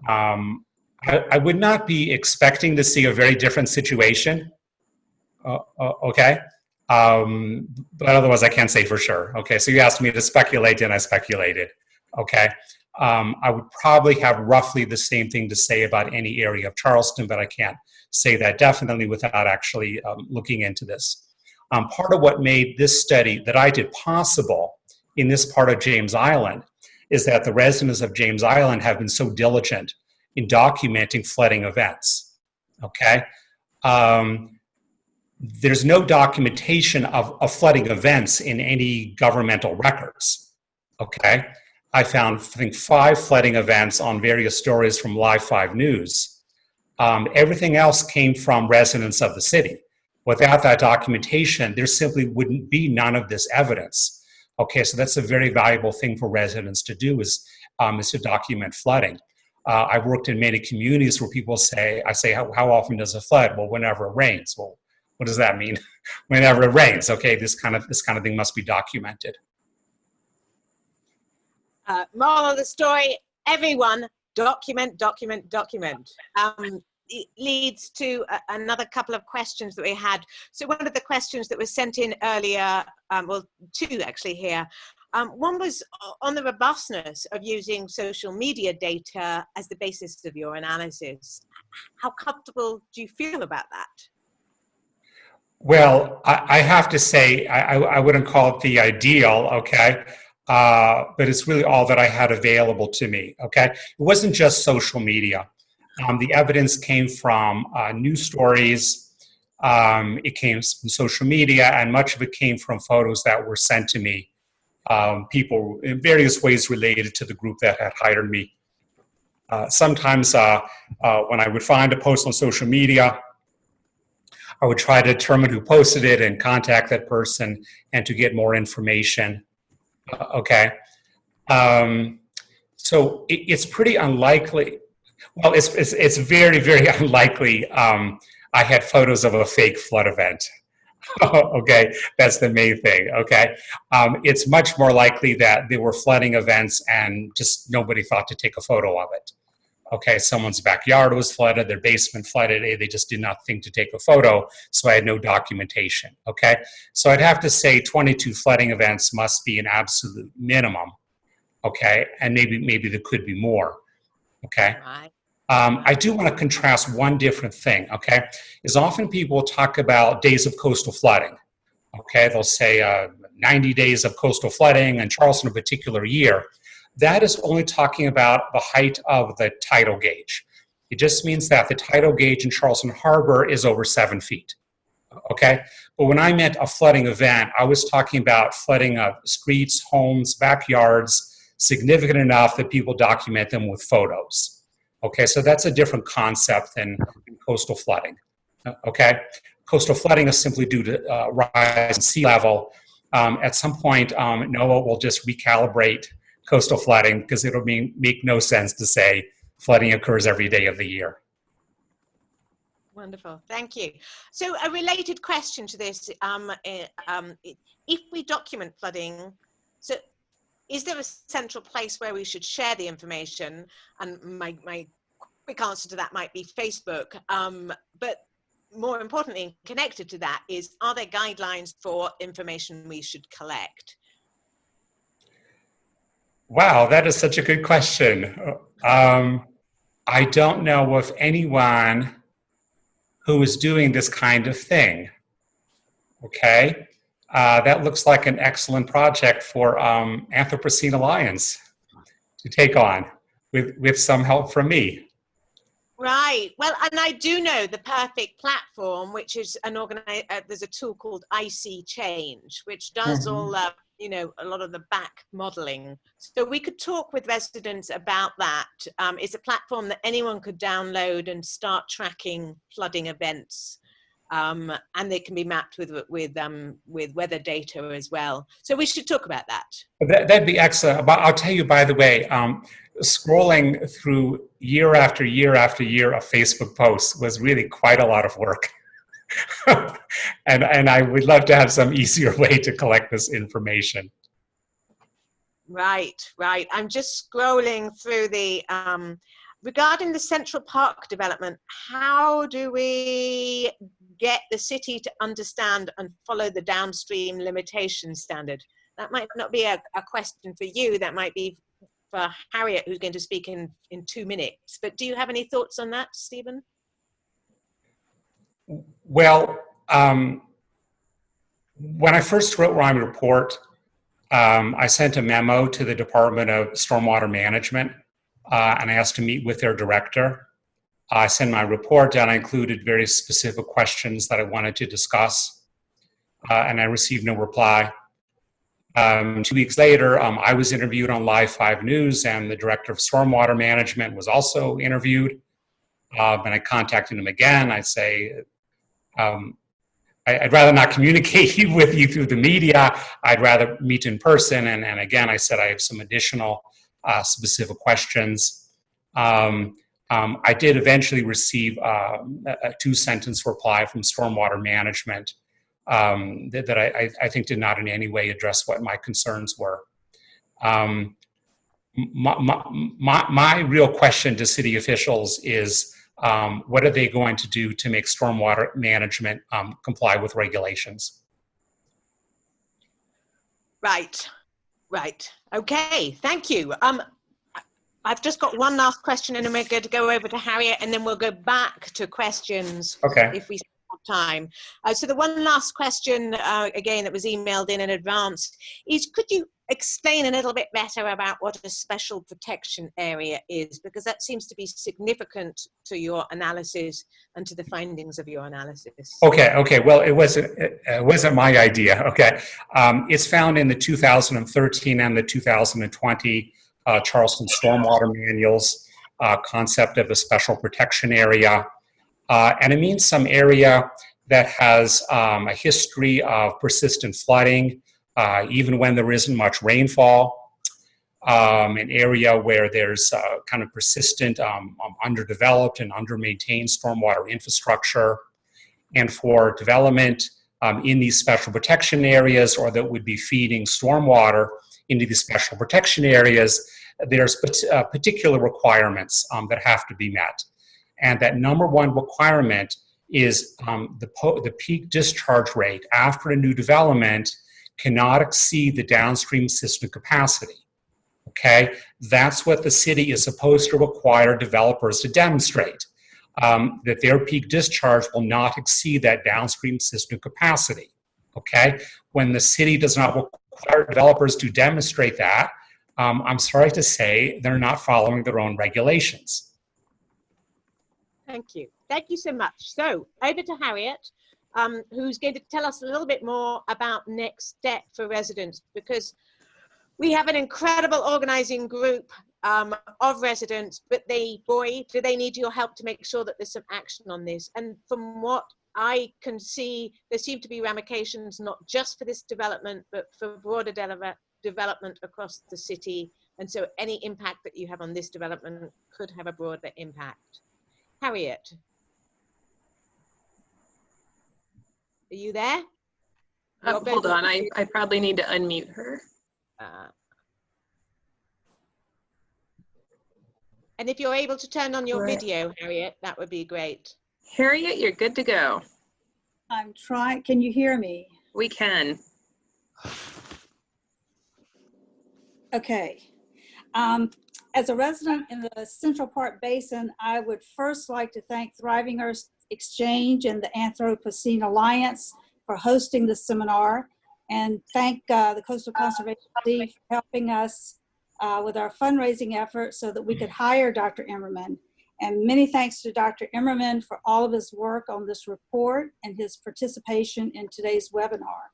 I would not be expecting to see a very different situation. Okay. But otherwise I can't say for sure. Okay. So you asked me to speculate and I speculated. Okay. I would probably have roughly the same thing to say about any area of Charleston, but I can't say that definitely without actually looking into this. Part of what made this study that I did possible in this part of James Island is that the residents of James Island have been so diligent in documenting flooding events. Okay. There's no documentation of flooding events in any governmental records. Okay. I found, I think, 5 flooding events on various stories from Live 5 News. Everything else came from residents of the city. Without that documentation, there simply wouldn't be none of this evidence. Okay, so that's a very valuable thing for residents to do is to document flooding. I've worked in many communities where people say, how often does it flood? Well, whenever it rains. Well, what does that mean? Whenever it rains. Okay, this kind of thing must be documented. Moral of the story, everyone document. It leads to another couple of questions that we had. So one of the questions that was sent in earlier, well, 2 actually here. One was on the robustness of using social media data as the basis of your analysis. How comfortable do you feel about that? Well, I have to say, I wouldn't call it the ideal, okay? But it's really all that I had available to me, okay? It wasn't just social media. The evidence came from news stories, it came from social media, and much of it came from photos that were sent to me, people in various ways related to the group that had hired me. Sometimes when I would find a post on social media, I would try to determine who posted it and contact that person and to get more information. Okay. So it's pretty unlikely. Well, it's very, very unlikely I had photos of a fake flood event. Okay, that's the main thing, okay? It's much more likely that there were flooding events and just nobody thought to take a photo of it. Okay, someone's backyard was flooded, their basement flooded, they just did not think to take a photo, so I had no documentation, okay? So I'd have to say 22 flooding events must be an absolute minimum, okay? And maybe there could be more, okay? I do want to contrast one different thing, okay? Is often people talk about days of coastal flooding, okay? They'll say 90 days of coastal flooding in Charleston a particular year. That is only talking about the height of the tidal gauge. It just means that the tidal gauge in Charleston Harbor is over 7 feet, okay? But when I meant a flooding event, I was talking about flooding of streets, homes, backyards, significant enough that people document them with photos. Okay, so that's a different concept than coastal flooding, okay? Coastal flooding is simply due to rise in sea level. At some point, NOAA will just recalibrate coastal flooding because it'll make no sense to say flooding occurs every day of the year. Wonderful, thank you. So a related question to this, if we document flooding, so is there a central place where we should share the information? And my quick answer to that might be Facebook. But more importantly, connected to that is, are there guidelines for information we should collect? Wow, that is such a good question. I don't know of anyone who is doing this kind of thing. Okay, that looks like an excellent project for Anthropocene Alliance to take on with some help from me. Right. Well, and I do know the perfect platform, which is there's a tool called IC Change, which does all you know, a lot of the back modeling. So we could talk with residents about that. It's a platform that anyone could download and start tracking flooding events. And they can be mapped with weather data as well. So we should talk about that. That'd be excellent. But I'll tell you, by the way, scrolling through year after year after year of Facebook posts was really quite a lot of work. and I would love to have some easier way to collect this information. Right, right. I'm just scrolling through the, regarding the Central Park development, how do we get the city to understand and follow the downstream limitation standard? That might not be a question for you, that might be for Harriet, who's going to speak in 2 minutes. But do you have any thoughts on that, Stephen? Well, when I first wrote my report, I sent a memo to the Department of Stormwater Management and I asked to meet with their director. I sent my report and I included very specific questions that I wanted to discuss, and I received no reply. 2 weeks later, I was interviewed on Live 5 News, and the director of Stormwater Management was also interviewed. And I contacted him again. I say, I'd rather not communicate with you through the media. I'd rather meet in person. And again, I said I have some additional specific questions. I did eventually receive a 2-sentence reply from Stormwater Management that I think did not in any way address what my concerns were. My real question to city officials is, what are they going to do to make stormwater management comply with regulations? Right, right. Okay, thank you. I've just got one last question, and then we're going to go over to Harriet, and then we'll go back to questions if we have time. So the one last question, again, that was emailed in advance is, could you explain a little bit better about what a special protection area is? Because that seems to be significant to your analysis and to the findings of your analysis. Okay. Well, it wasn't my idea. Okay. It's found in the 2013 and the 2020 Charleston Stormwater Manuals, concept of a special protection area. And it means some area that has a history of persistent flooding, even when there isn't much rainfall, an area where there's kind of persistent underdeveloped and under-maintained stormwater infrastructure. And for development in these special protection areas, or that would be feeding stormwater into these special protection areas, there's particular requirements that have to be met. And that number one requirement is the peak discharge rate after a new development cannot exceed the downstream system capacity. Okay, that's what the city is supposed to require developers to demonstrate, that their peak discharge will not exceed that downstream system capacity. Okay, when the city does not require developers to demonstrate that, I'm sorry to say they're not following their own regulations. Thank you. Thank you so much. So over to Harriet, who's going to tell us a little bit more about next step for residents, because we have an incredible organizing group of residents, but boy, do they need your help to make sure that there's some action on this. And from what I can see, there seem to be ramifications not just for this development, but for broader development across the city. And so any impact that you have on this development could have a broader impact. Harriet, are you there? Hold on, I probably need to unmute her. And if you're able to turn on your video, Harriet, that would be great. Harriet, you're good to go. I'm trying. Can you hear me? We can. Okay. As a resident in the Central Park Basin, I would first like to thank Thriving Earth Exchange and the Anthropocene Alliance for hosting this seminar, and thank the Coastal Conservation League for helping us with our fundraising efforts so that we could hire Dr. Emerman. And many thanks to Dr. Emerman for all of his work on this report and his participation in today's webinar.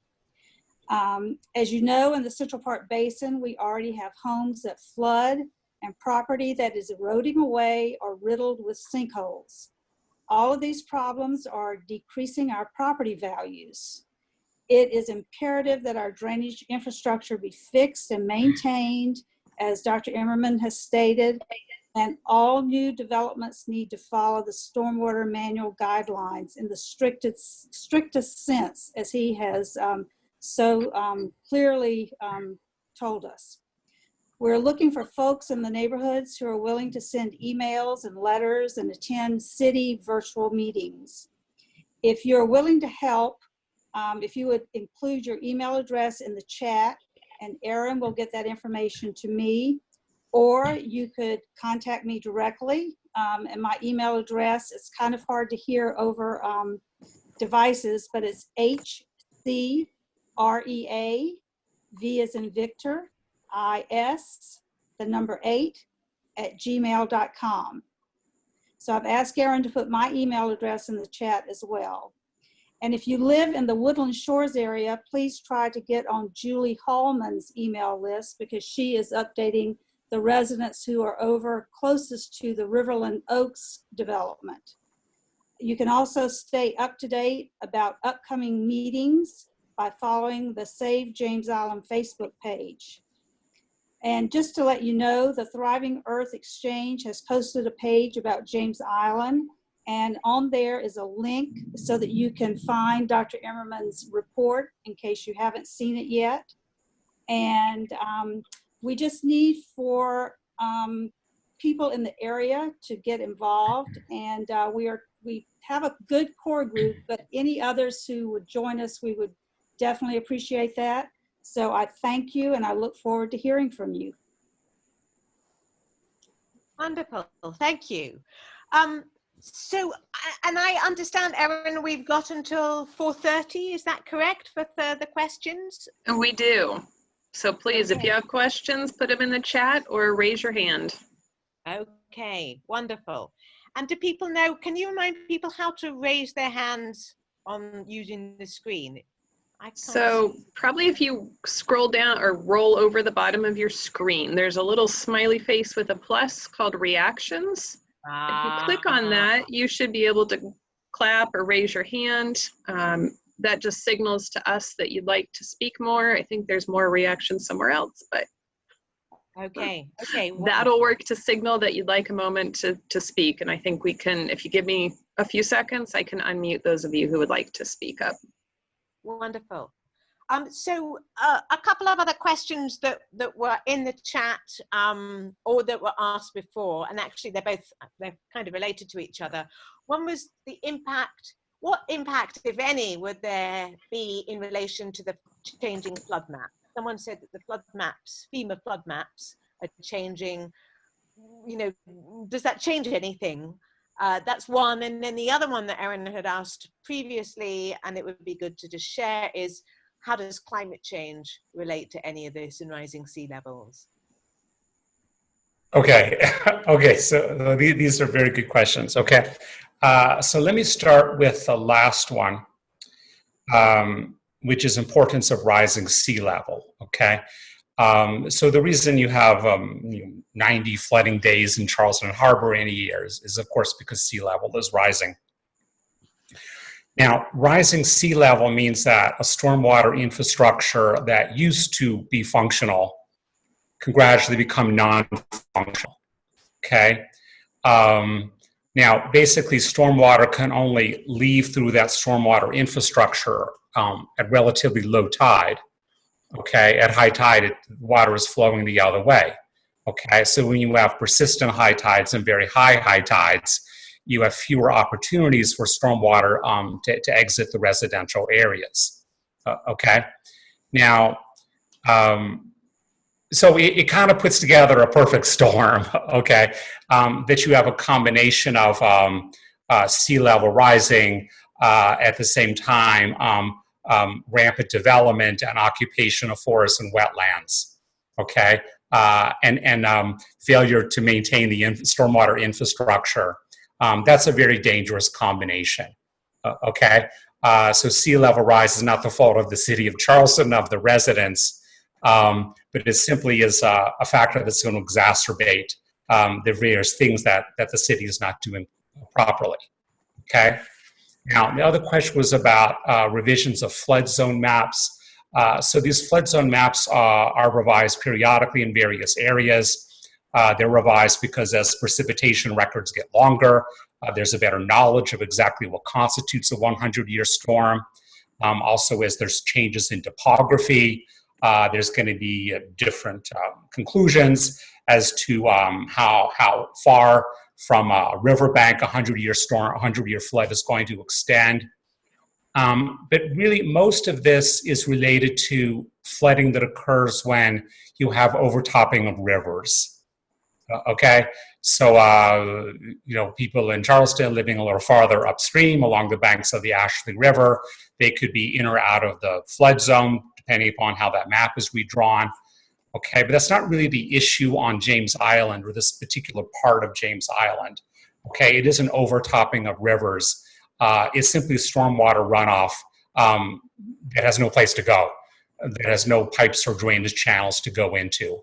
As you know, in the Central Park Basin, we already have homes that flood and property that is eroding away or riddled with sinkholes. All of these problems are decreasing our property values. It is imperative that our drainage infrastructure be fixed and maintained, as Dr. Emerman has stated, and all new developments need to follow the stormwater manual guidelines in the strictest sense, as he has so clearly told us. We're looking for folks in the neighborhoods who are willing to send emails and letters and attend city virtual meetings. If you're willing to help, if you would include your email address in the chat, and Erin will get that information to me, or you could contact me directly. And my email address, it's kind of hard to hear over devices, but it's HCREA, V as in Victor, IS, the number 8, @gmail.com. So I've asked Erin to put my email address in the chat as well. And if you live in the Woodland Shores area, please try to get on Julie Hallman's email list, because she is updating the residents who are over closest to the Riverland Oaks development. You can also stay up to date about upcoming meetings by following the Save James Island Facebook page. And just to let you know, the Thriving Earth Exchange has posted a page about James Island, and on there is a link so that you can find Dr. Emerman's report in case you haven't seen it yet. And we just need for people in the area to get involved, and we have a good core group, but any others who would join us, we would definitely appreciate that. So I thank you, and I look forward to hearing from you. Wonderful, thank you. So, and I understand, Erin, we've got until 4:30, is that correct, for the questions? And we do. So please, if you have questions, put them in the chat or raise your hand. Okay, wonderful. And do people know, can you remind people how to raise their hands on using the screen? So probably if you scroll down or roll over the bottom of your screen, there's a little smiley face with a plus called reactions. If you click on that, you should be able to clap or raise your hand. That just signals to us that you'd like to speak more. I think there's more reactions somewhere else, but okay. That'll work to signal that you'd like a moment to speak. And I think we can, if you give me a few seconds, I can unmute those of you who would like to speak up. Wonderful. So a couple of other questions that were in the chat or that were asked before, and actually they're kind of related to each other. One was the impact. What impact, if any, would there be in relation to the changing flood map? Someone said that the flood maps, FEMA flood maps, are changing. You know, does that change anything? That's one. And then the other one that Erin had asked previously, and it would be good to just share, is how does climate change relate to any of this in rising sea levels? Okay, okay, so these are very good questions. Okay, so let me start with the last one, which is importance of rising sea level, okay? So the reason you have 90 flooding days in Charleston Harbor in a year is of course because sea level is rising. Now, rising sea level means that a stormwater infrastructure that used to be functional can gradually become non-functional, okay? Now, basically, stormwater can only leave through that stormwater infrastructure at relatively low tide, okay? At high tide, water is flowing the other way, okay? So when you have persistent high tides and very high tides, you have fewer opportunities for stormwater to exit the residential areas. Okay, now, so it kind of puts together a perfect storm, okay, that you have a combination of sea level rising, at the same time, rampant development and occupation of forests and wetlands, okay, and failure to maintain the stormwater infrastructure. That's a very dangerous combination, okay? So sea level rise is not the fault of the city of Charleston, of the residents, but it simply is a factor that's going to exacerbate the various things that the city is not doing properly, okay? Now, the other question was about revisions of flood zone maps. So these flood zone maps are revised periodically in various areas. They're revised because as precipitation records get longer, there's a better knowledge of exactly what constitutes a 100-year storm. Also, as there's changes in topography, there's going to be different conclusions as to how far from a riverbank a 100-year storm, a 100-year flood is going to extend. But really, most of this is related to flooding that occurs when you have overtopping of rivers. Okay, so people in Charleston living a little farther upstream along the banks of the Ashley River, they could be in or out of the flood zone depending upon how that map is redrawn. Okay, but that's not really the issue on James Island or this particular part of James Island. Okay, it is an overtopping of rivers. It's simply stormwater runoff that has no place to go, that has no pipes or drainage channels to go into.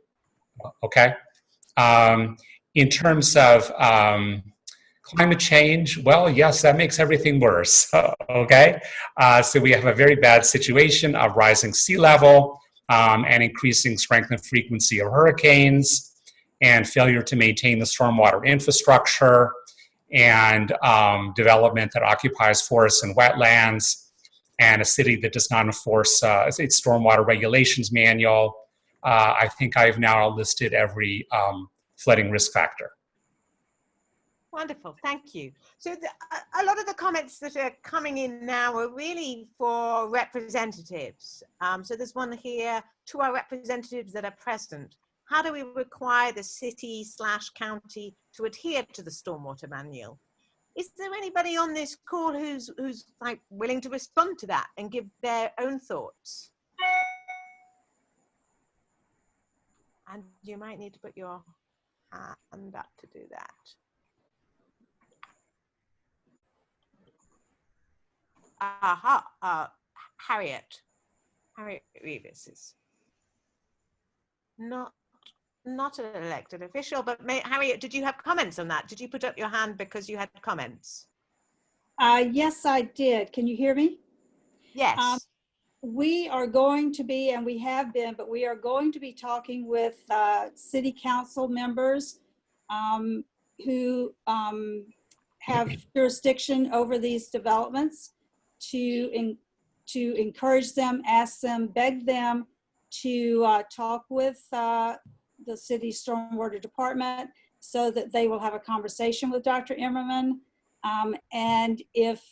Okay. In terms of climate change, well, yes, that makes everything worse. Okay. So we have a very bad situation of rising sea level and increasing strength and frequency of hurricanes and failure to maintain the stormwater infrastructure and development that occupies forests and wetlands, and a city that does not enforce its stormwater regulations manual. I think I've now listed every flooding risk factor. Wonderful, thank you. So a lot of the comments that are coming in now are really for representatives. So there's one here, to our representatives that are present. How do we require the city/county to adhere to the stormwater manual? Is there anybody on this call who's like willing to respond to that and give their own thoughts? And you might need to put your hand up to do that. Harriet Rivas is not an elected official, but Harriet, did you have comments on that? Did you put up your hand because you had comments? Yes, I did. Can you hear me? Yes. We are going to be, and we have been, but we are going to be talking with city council members who have jurisdiction over these developments to encourage them, ask them, beg them to talk with the city stormwater department so that they will have a conversation with Dr. Emerman. And if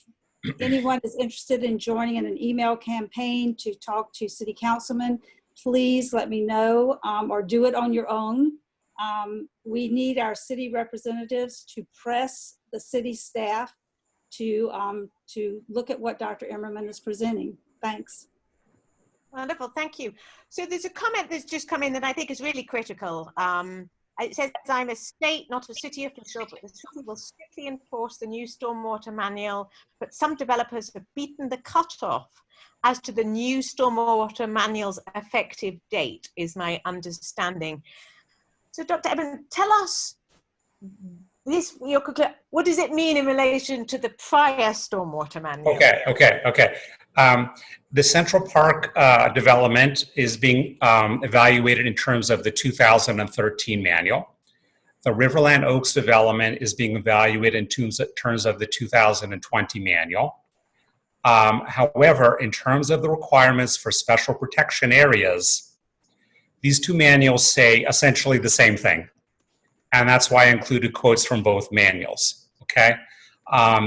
anyone is interested in joining in an email campaign to talk to city councilmen, please let me know, or do it on your own. We need our city representatives to press the city staff to look at what Dr. Emerman is presenting. Thanks. Wonderful, thank you. So there's a comment that's just come in that I think is really critical. It says, I'm a state, not a city official, but the city will strictly enforce the new stormwater manual, but some developers have beaten the cutoff as to the new stormwater manual's effective date, is my understanding. So Dr. Emerman, tell us this, what does it mean in relation to the prior stormwater manual? Okay. The Central Park development is being evaluated in terms of the 2013 manual. The Riverland Oaks development is being evaluated in terms of the 2020 manual. However, in terms of the requirements for special protection areas, these two manuals say essentially the same thing. And that's why I included quotes from both manuals, okay?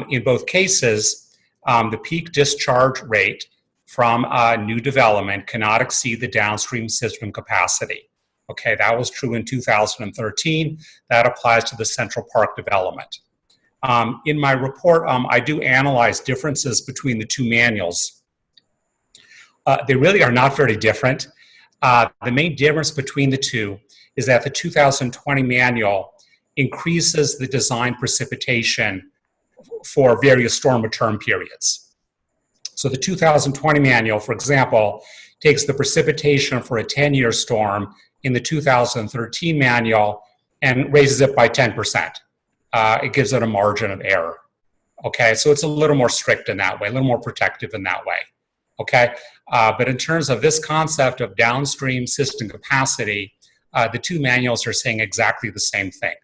In both cases, the peak discharge rate from new development cannot exceed the downstream system capacity. Okay, that was true in 2013. That applies to the Central Park development. In my report, I do analyze differences between the two manuals. They really are not very different. The main difference between the two is that the 2020 manual increases the design precipitation for various storm return periods. So the 2020 manual, for example, takes the precipitation for a 10-year storm in the 2013 manual and raises it by 10%. It gives it a margin of error. Okay, so it's a little more strict in that way, a little more protective in that way. Okay, but in terms of this concept of downstream system capacity, the two manuals are saying exactly the same thing.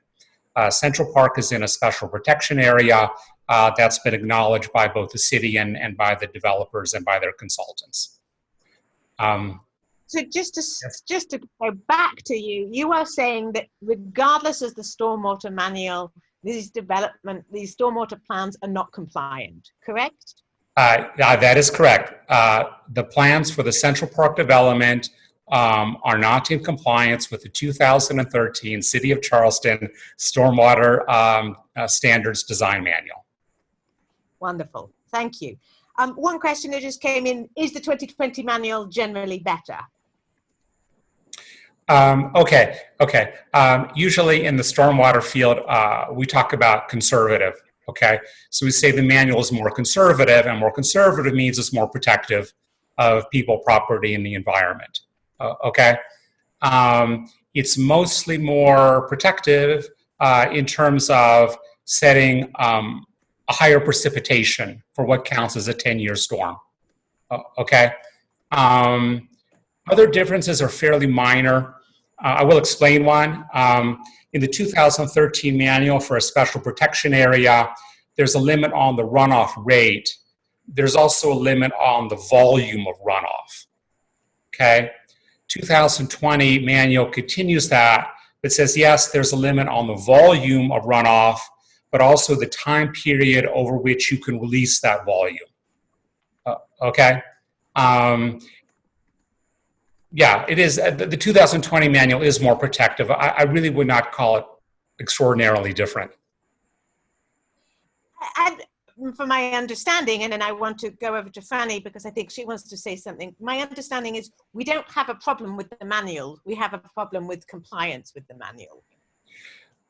Central Park is in a special protection area that's been acknowledged by both the city and by the developers and by their consultants. So just to go back to you, you are saying that regardless of the stormwater manual, these stormwater plans are not compliant, correct? That is correct. The plans for the Central Park development are not in compliance with the 2013 City of Charleston Stormwater Standards Design Manual. Wonderful, thank you. One question that just came in, is the 2020 manual generally better? Okay. Usually in the stormwater field, we talk about conservative. Okay, so we say the manual is more conservative, and more conservative means it's more protective of people, property, and the environment. Okay, it's mostly more protective in terms of setting a higher precipitation for what counts as a 10-year storm. Okay, other differences are fairly minor. I will explain one. In the 2013 manual for a special protection area, there's a limit on the runoff rate. There's also a limit on the volume of runoff. Okay, 2020 manual continues that, but says yes, there's a limit on the volume of runoff, but also the time period over which you can release that volume. Okay. Yeah, it is. The 2020 manual is more protective. I really would not call it extraordinarily different. And from my understanding, and then I want to go over to Franny because I think she wants to say something. My understanding is we don't have a problem with the manual. We have a problem with compliance with the manual.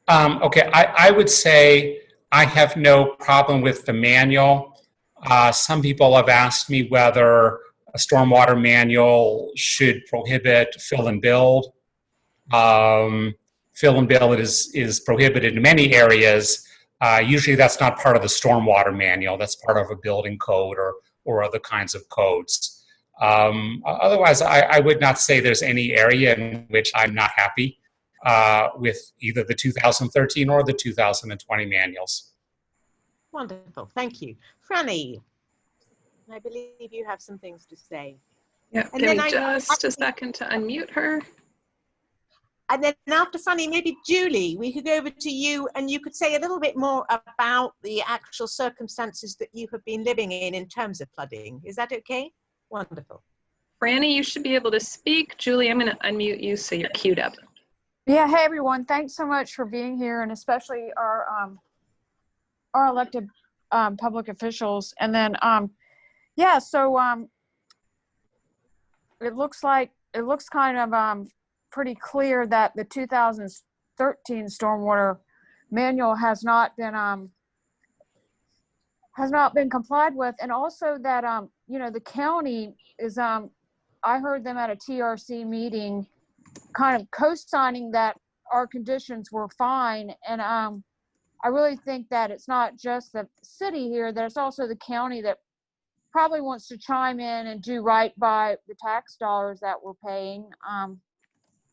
Okay, I would say I have no problem with the manual. Some people have asked me whether a stormwater manual should prohibit fill and build. Fill and build is prohibited in many areas. Usually that's not part of the stormwater manual. That's part of a building code or other kinds of codes. Otherwise, I would not say there's any area in which I'm not happy with either the 2013 or the 2020 manuals. Wonderful, thank you. Franny, I believe you have some things to say. Yeah, and give then me just a second to unmute her. And then after Franny, maybe Julie, we could go over to you and you could say a little bit more about the actual circumstances that you have been living in terms of flooding. Is that okay? Wonderful. Franny, you should be able to speak. Julie, I'm going to unmute you so you're queued up. Yeah, hey everyone, thanks so much for being here, and especially our elected public officials. And then yeah, so it looks kind of pretty clear that the 2013 stormwater manual has not been complied with, and also that you know, the county is I heard them at a TRC meeting kind of co-signing that our conditions were fine. And I really think that it's not just the city here, that it's also the county that probably wants to chime in and do right by the tax dollars that we're paying.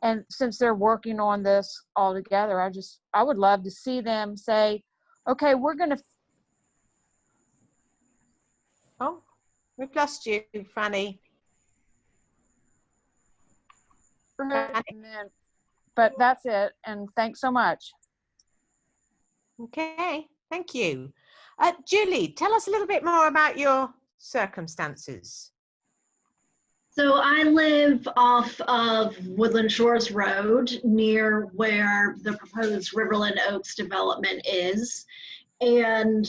And since they're working on this all together, I would love to see them say, okay, we're going to. Oh, we've lost you, Franny. But that's it, and thanks so much. Okay, thank you. Julie, tell us a little bit more about your circumstances. So I live off of Woodland Shores Road near where the proposed Riverland Oaks development is. And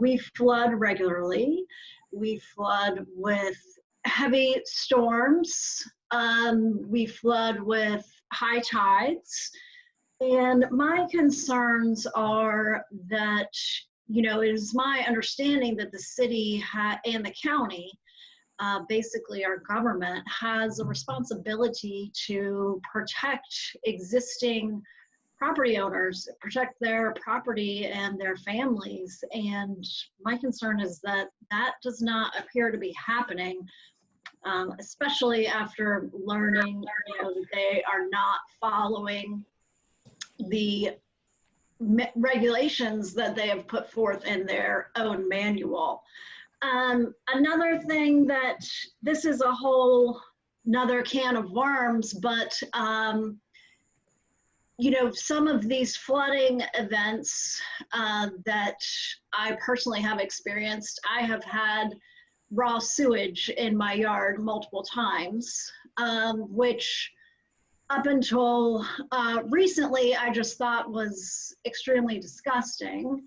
we flood regularly. We flood with heavy storms. We flood with high tides. And my concerns are that, you know, it is my understanding that the city and the county, basically our government, has a responsibility to protect existing property owners, protect their property and their families. And my concern is that that does not appear to be happening, especially after learning, you know, that they are not following the regulations that they have put forth in their own manual. Another thing that, this is a whole another can of worms, but you know, some of these flooding events that I personally have experienced, I have had raw sewage in my yard multiple times, which up until recently I just thought was extremely disgusting.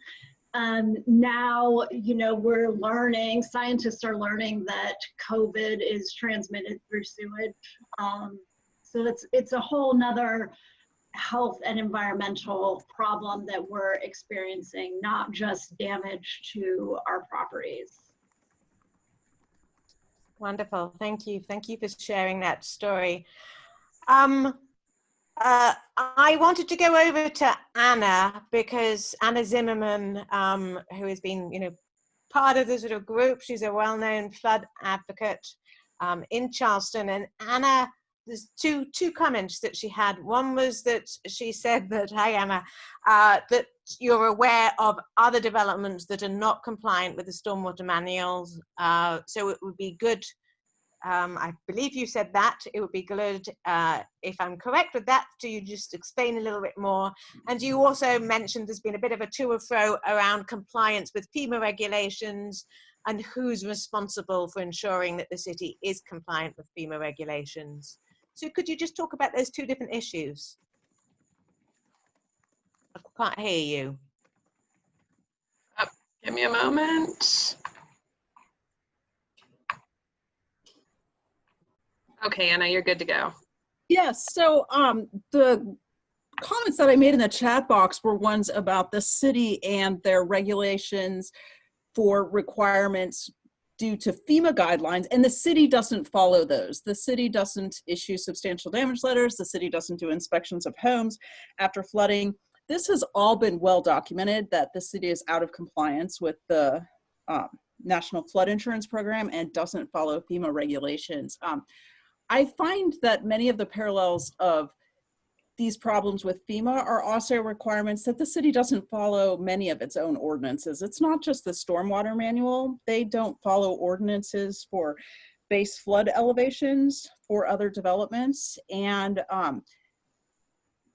Now, you know, we're learning, scientists are learning that COVID is transmitted through sewage. So it's a whole nother health and environmental problem that we're experiencing, not just damage to our properties. Wonderful, thank you. Thank you for sharing that story. I wanted to go over to Anna, because Anna Zimmerman, who has been, you know, part of the sort of group, she's a well-known flood advocate in Charleston. And Anna, there's two comments that she had. One was that she said that, hi Anna, that you're aware of other developments that are not compliant with the stormwater manuals. So it would be good, I believe you said that, it would be good, if I'm correct with that, do you just explain a little bit more? And you also mentioned there's been a bit of a to and fro around compliance with FEMA regulations and who's responsible for ensuring that the city is compliant with FEMA regulations. So could you just talk about those two different issues? I can't hear you. Give me a moment. Okay, Anna, you're good to go. Yes, so the comments that I made in the chat box were ones about the city and their regulations for requirements due to FEMA guidelines, and the city doesn't follow those. The city doesn't issue substantial damage letters. The city doesn't do inspections of homes after flooding. This has all been well documented that the city is out of compliance with the National Flood Insurance Program and doesn't follow FEMA regulations. I find that many of the parallels of these problems with FEMA are also requirements that the city doesn't follow many of its own ordinances. It's not just the stormwater manual. They don't follow ordinances for base flood elevations for other developments. And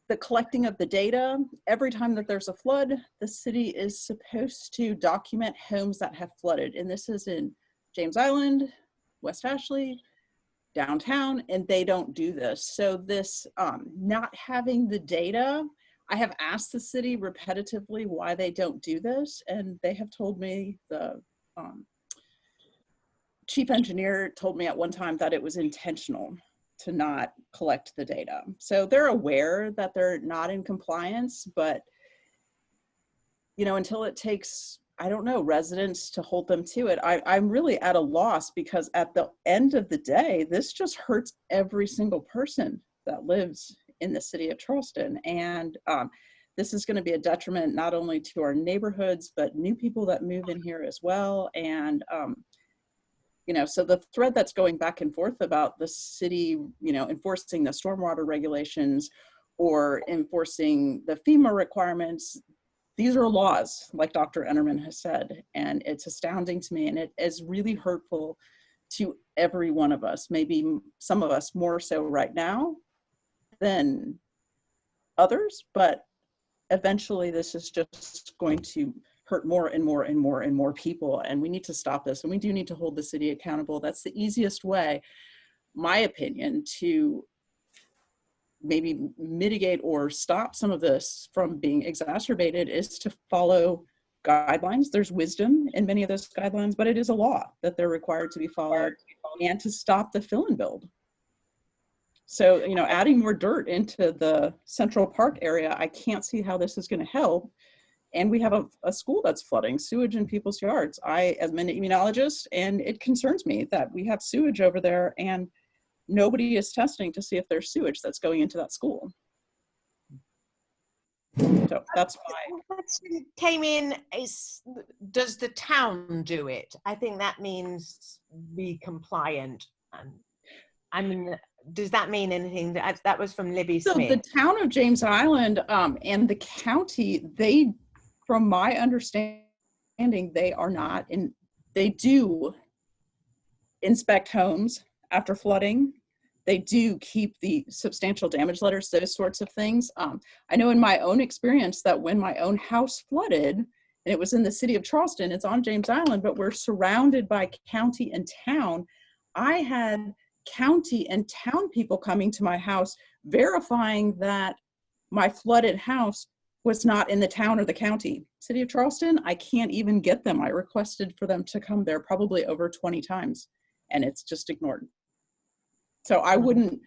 the collecting of the data, every time that there's a flood, the city is supposed to document homes that have flooded. And this is in James Island, West Ashley, downtown, and they don't do this. So this not having the data, I have asked the city repetitively why they don't do this, and they have told me, the chief engineer told me at one time that it was intentional to not collect the data. So they're aware that they're not in compliance, but you know, until it takes, I don't know, residents to hold them to it, I'm really at a loss, because at the end of the day, this just hurts every single person that lives in the city of Charleston. And this is going to be a detriment not only to our neighborhoods, but new people that move in here as well. And, you know, so the thread that's going back and forth about the city, you know, enforcing the stormwater regulations or enforcing the FEMA requirements, these are laws, like Dr. Emerman has said, and it's astounding to me, and it is really hurtful to every one of us, maybe some of us more so right now than others, but eventually this is just going to hurt more and more and more and more people. And we need to stop this. And we do need to hold the city accountable. That's the easiest way, my opinion, to maybe mitigate or stop some of this from being exacerbated, is to follow guidelines. There's wisdom in many of those guidelines, but it is a law that they're required to be followed, and to stop the fill and build. So, you know, adding more dirt into the Central Park area, I can't see how this is going to help. And we have a school that's flooding, sewage in people's yards. I, as an immunologist, and it concerns me that we have sewage over there and nobody is testing to see if there's sewage that's going into that school. So that's my question came in is, does the town do it? I think that means be compliant. I mean, does that mean anything? That was from Libby So Smith. the town of James Island and the county, they, from my understanding, they are not in, they do inspect homes after flooding. They do keep the substantial damage letters, those sorts of things. I know in my own experience that when my own house flooded, and it was in the city of Charleston, it's on James Island, but we're surrounded by county and town. I had county and town people coming to my house verifying that my flooded house was not in the town or the county. City of Charleston, I can't even get them. I requested for them to come there probably over 20 times, and it's just ignored. So I wouldn't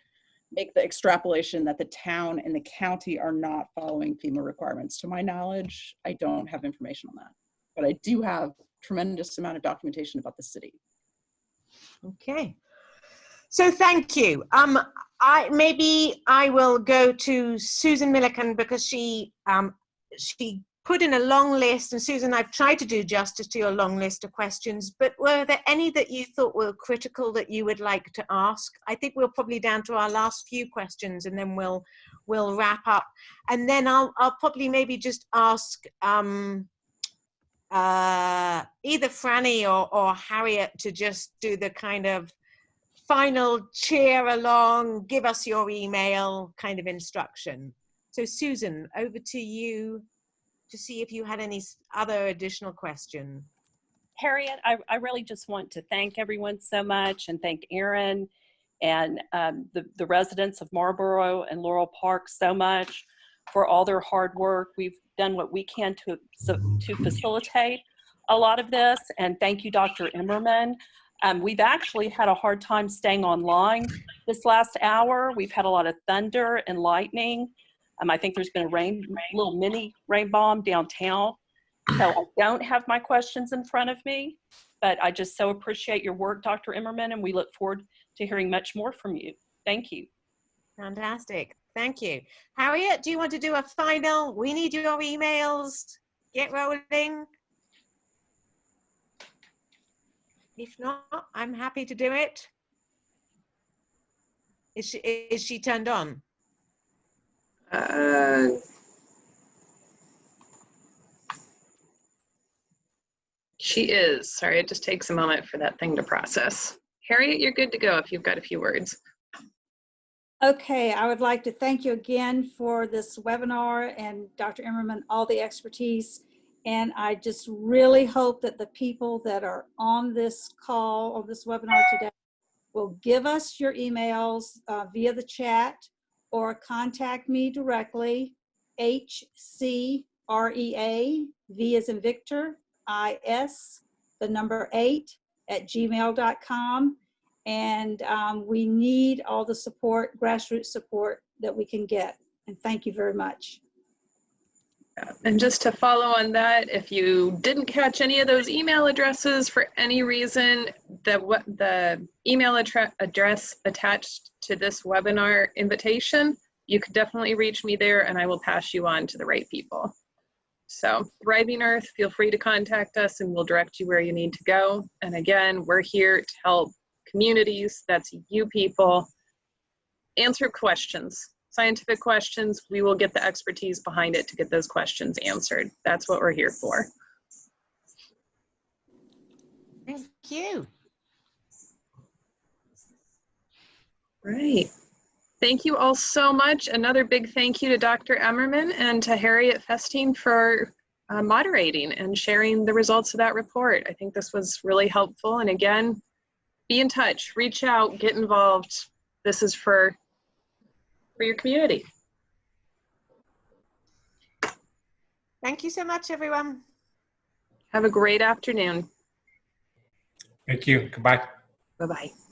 make the extrapolation that the town and the county are not following FEMA requirements. To my knowledge, I don't have information on that, but I do have tremendous amount of documentation about the city. Okay. So thank you. Maybe I will go to Susan Milliken, because she put in a long list, and Susan, I've tried to do justice to your long list of questions, but were there any that you thought were critical that you would like to ask? I think we're probably down to our last few questions, and then we'll wrap up. And then I'll probably maybe just ask either Franny or Harriet to just do the kind of final cheer along, give us your email kind of instruction. So Susan, over to you to see if you had any other additional question. Harriet, I really just want to thank everyone so much, and thank Aaron and the residents of Marlboro and Laurel Park so much for all their hard work. We've done what we can to facilitate a lot of this, and thank you, Dr. Emerman. We've actually had a hard time staying online this last hour. We've had a lot of thunder and lightning. I think there's been a little mini rain bomb downtown. So I don't have my questions in front of me, but I just so appreciate your work, Dr. Emerman, and we look forward to hearing much more from you. Thank you. Fantastic. Thank you. Harriet, do you want to do a final? We need your emails. Get rolling. If not, I'm happy to do it. Is she turned on? She is. Sorry, it just takes a moment for that thing to process. Harriet, you're good to go if you've got a few words. Okay, I would like to thank you again for this webinar, and Dr. Emerman, all the expertise. And I just really hope that the people that are on this call, on this webinar today, will give us your emails via the chat, or contact me directly, HCREA, V as in Victor, IS, the number 8 @gmail.com. And we need all the support, grassroots support that we can get. And thank you very much. And just to follow on that, if you didn't catch any of those email addresses for any reason, the email address attached to this webinar invitation, you could definitely reach me there, and I will pass you on to the right people. So Thriving Earth, feel free to contact us and we'll direct you where you need to go. And again, we're here to help communities, that's you people, answer questions. Scientific questions, we will get the expertise behind it to get those questions answered. That's what we're here for. Thank you. Great. Thank you all so much. Another big thank you to Dr. Emerman and to Harriet Festine for moderating and sharing the results of that report. I think this was really helpful. And again, be in touch, reach out, get involved. This is for your community. Thank you so much, everyone. Have a great afternoon. Thank you. Goodbye. Bye-bye.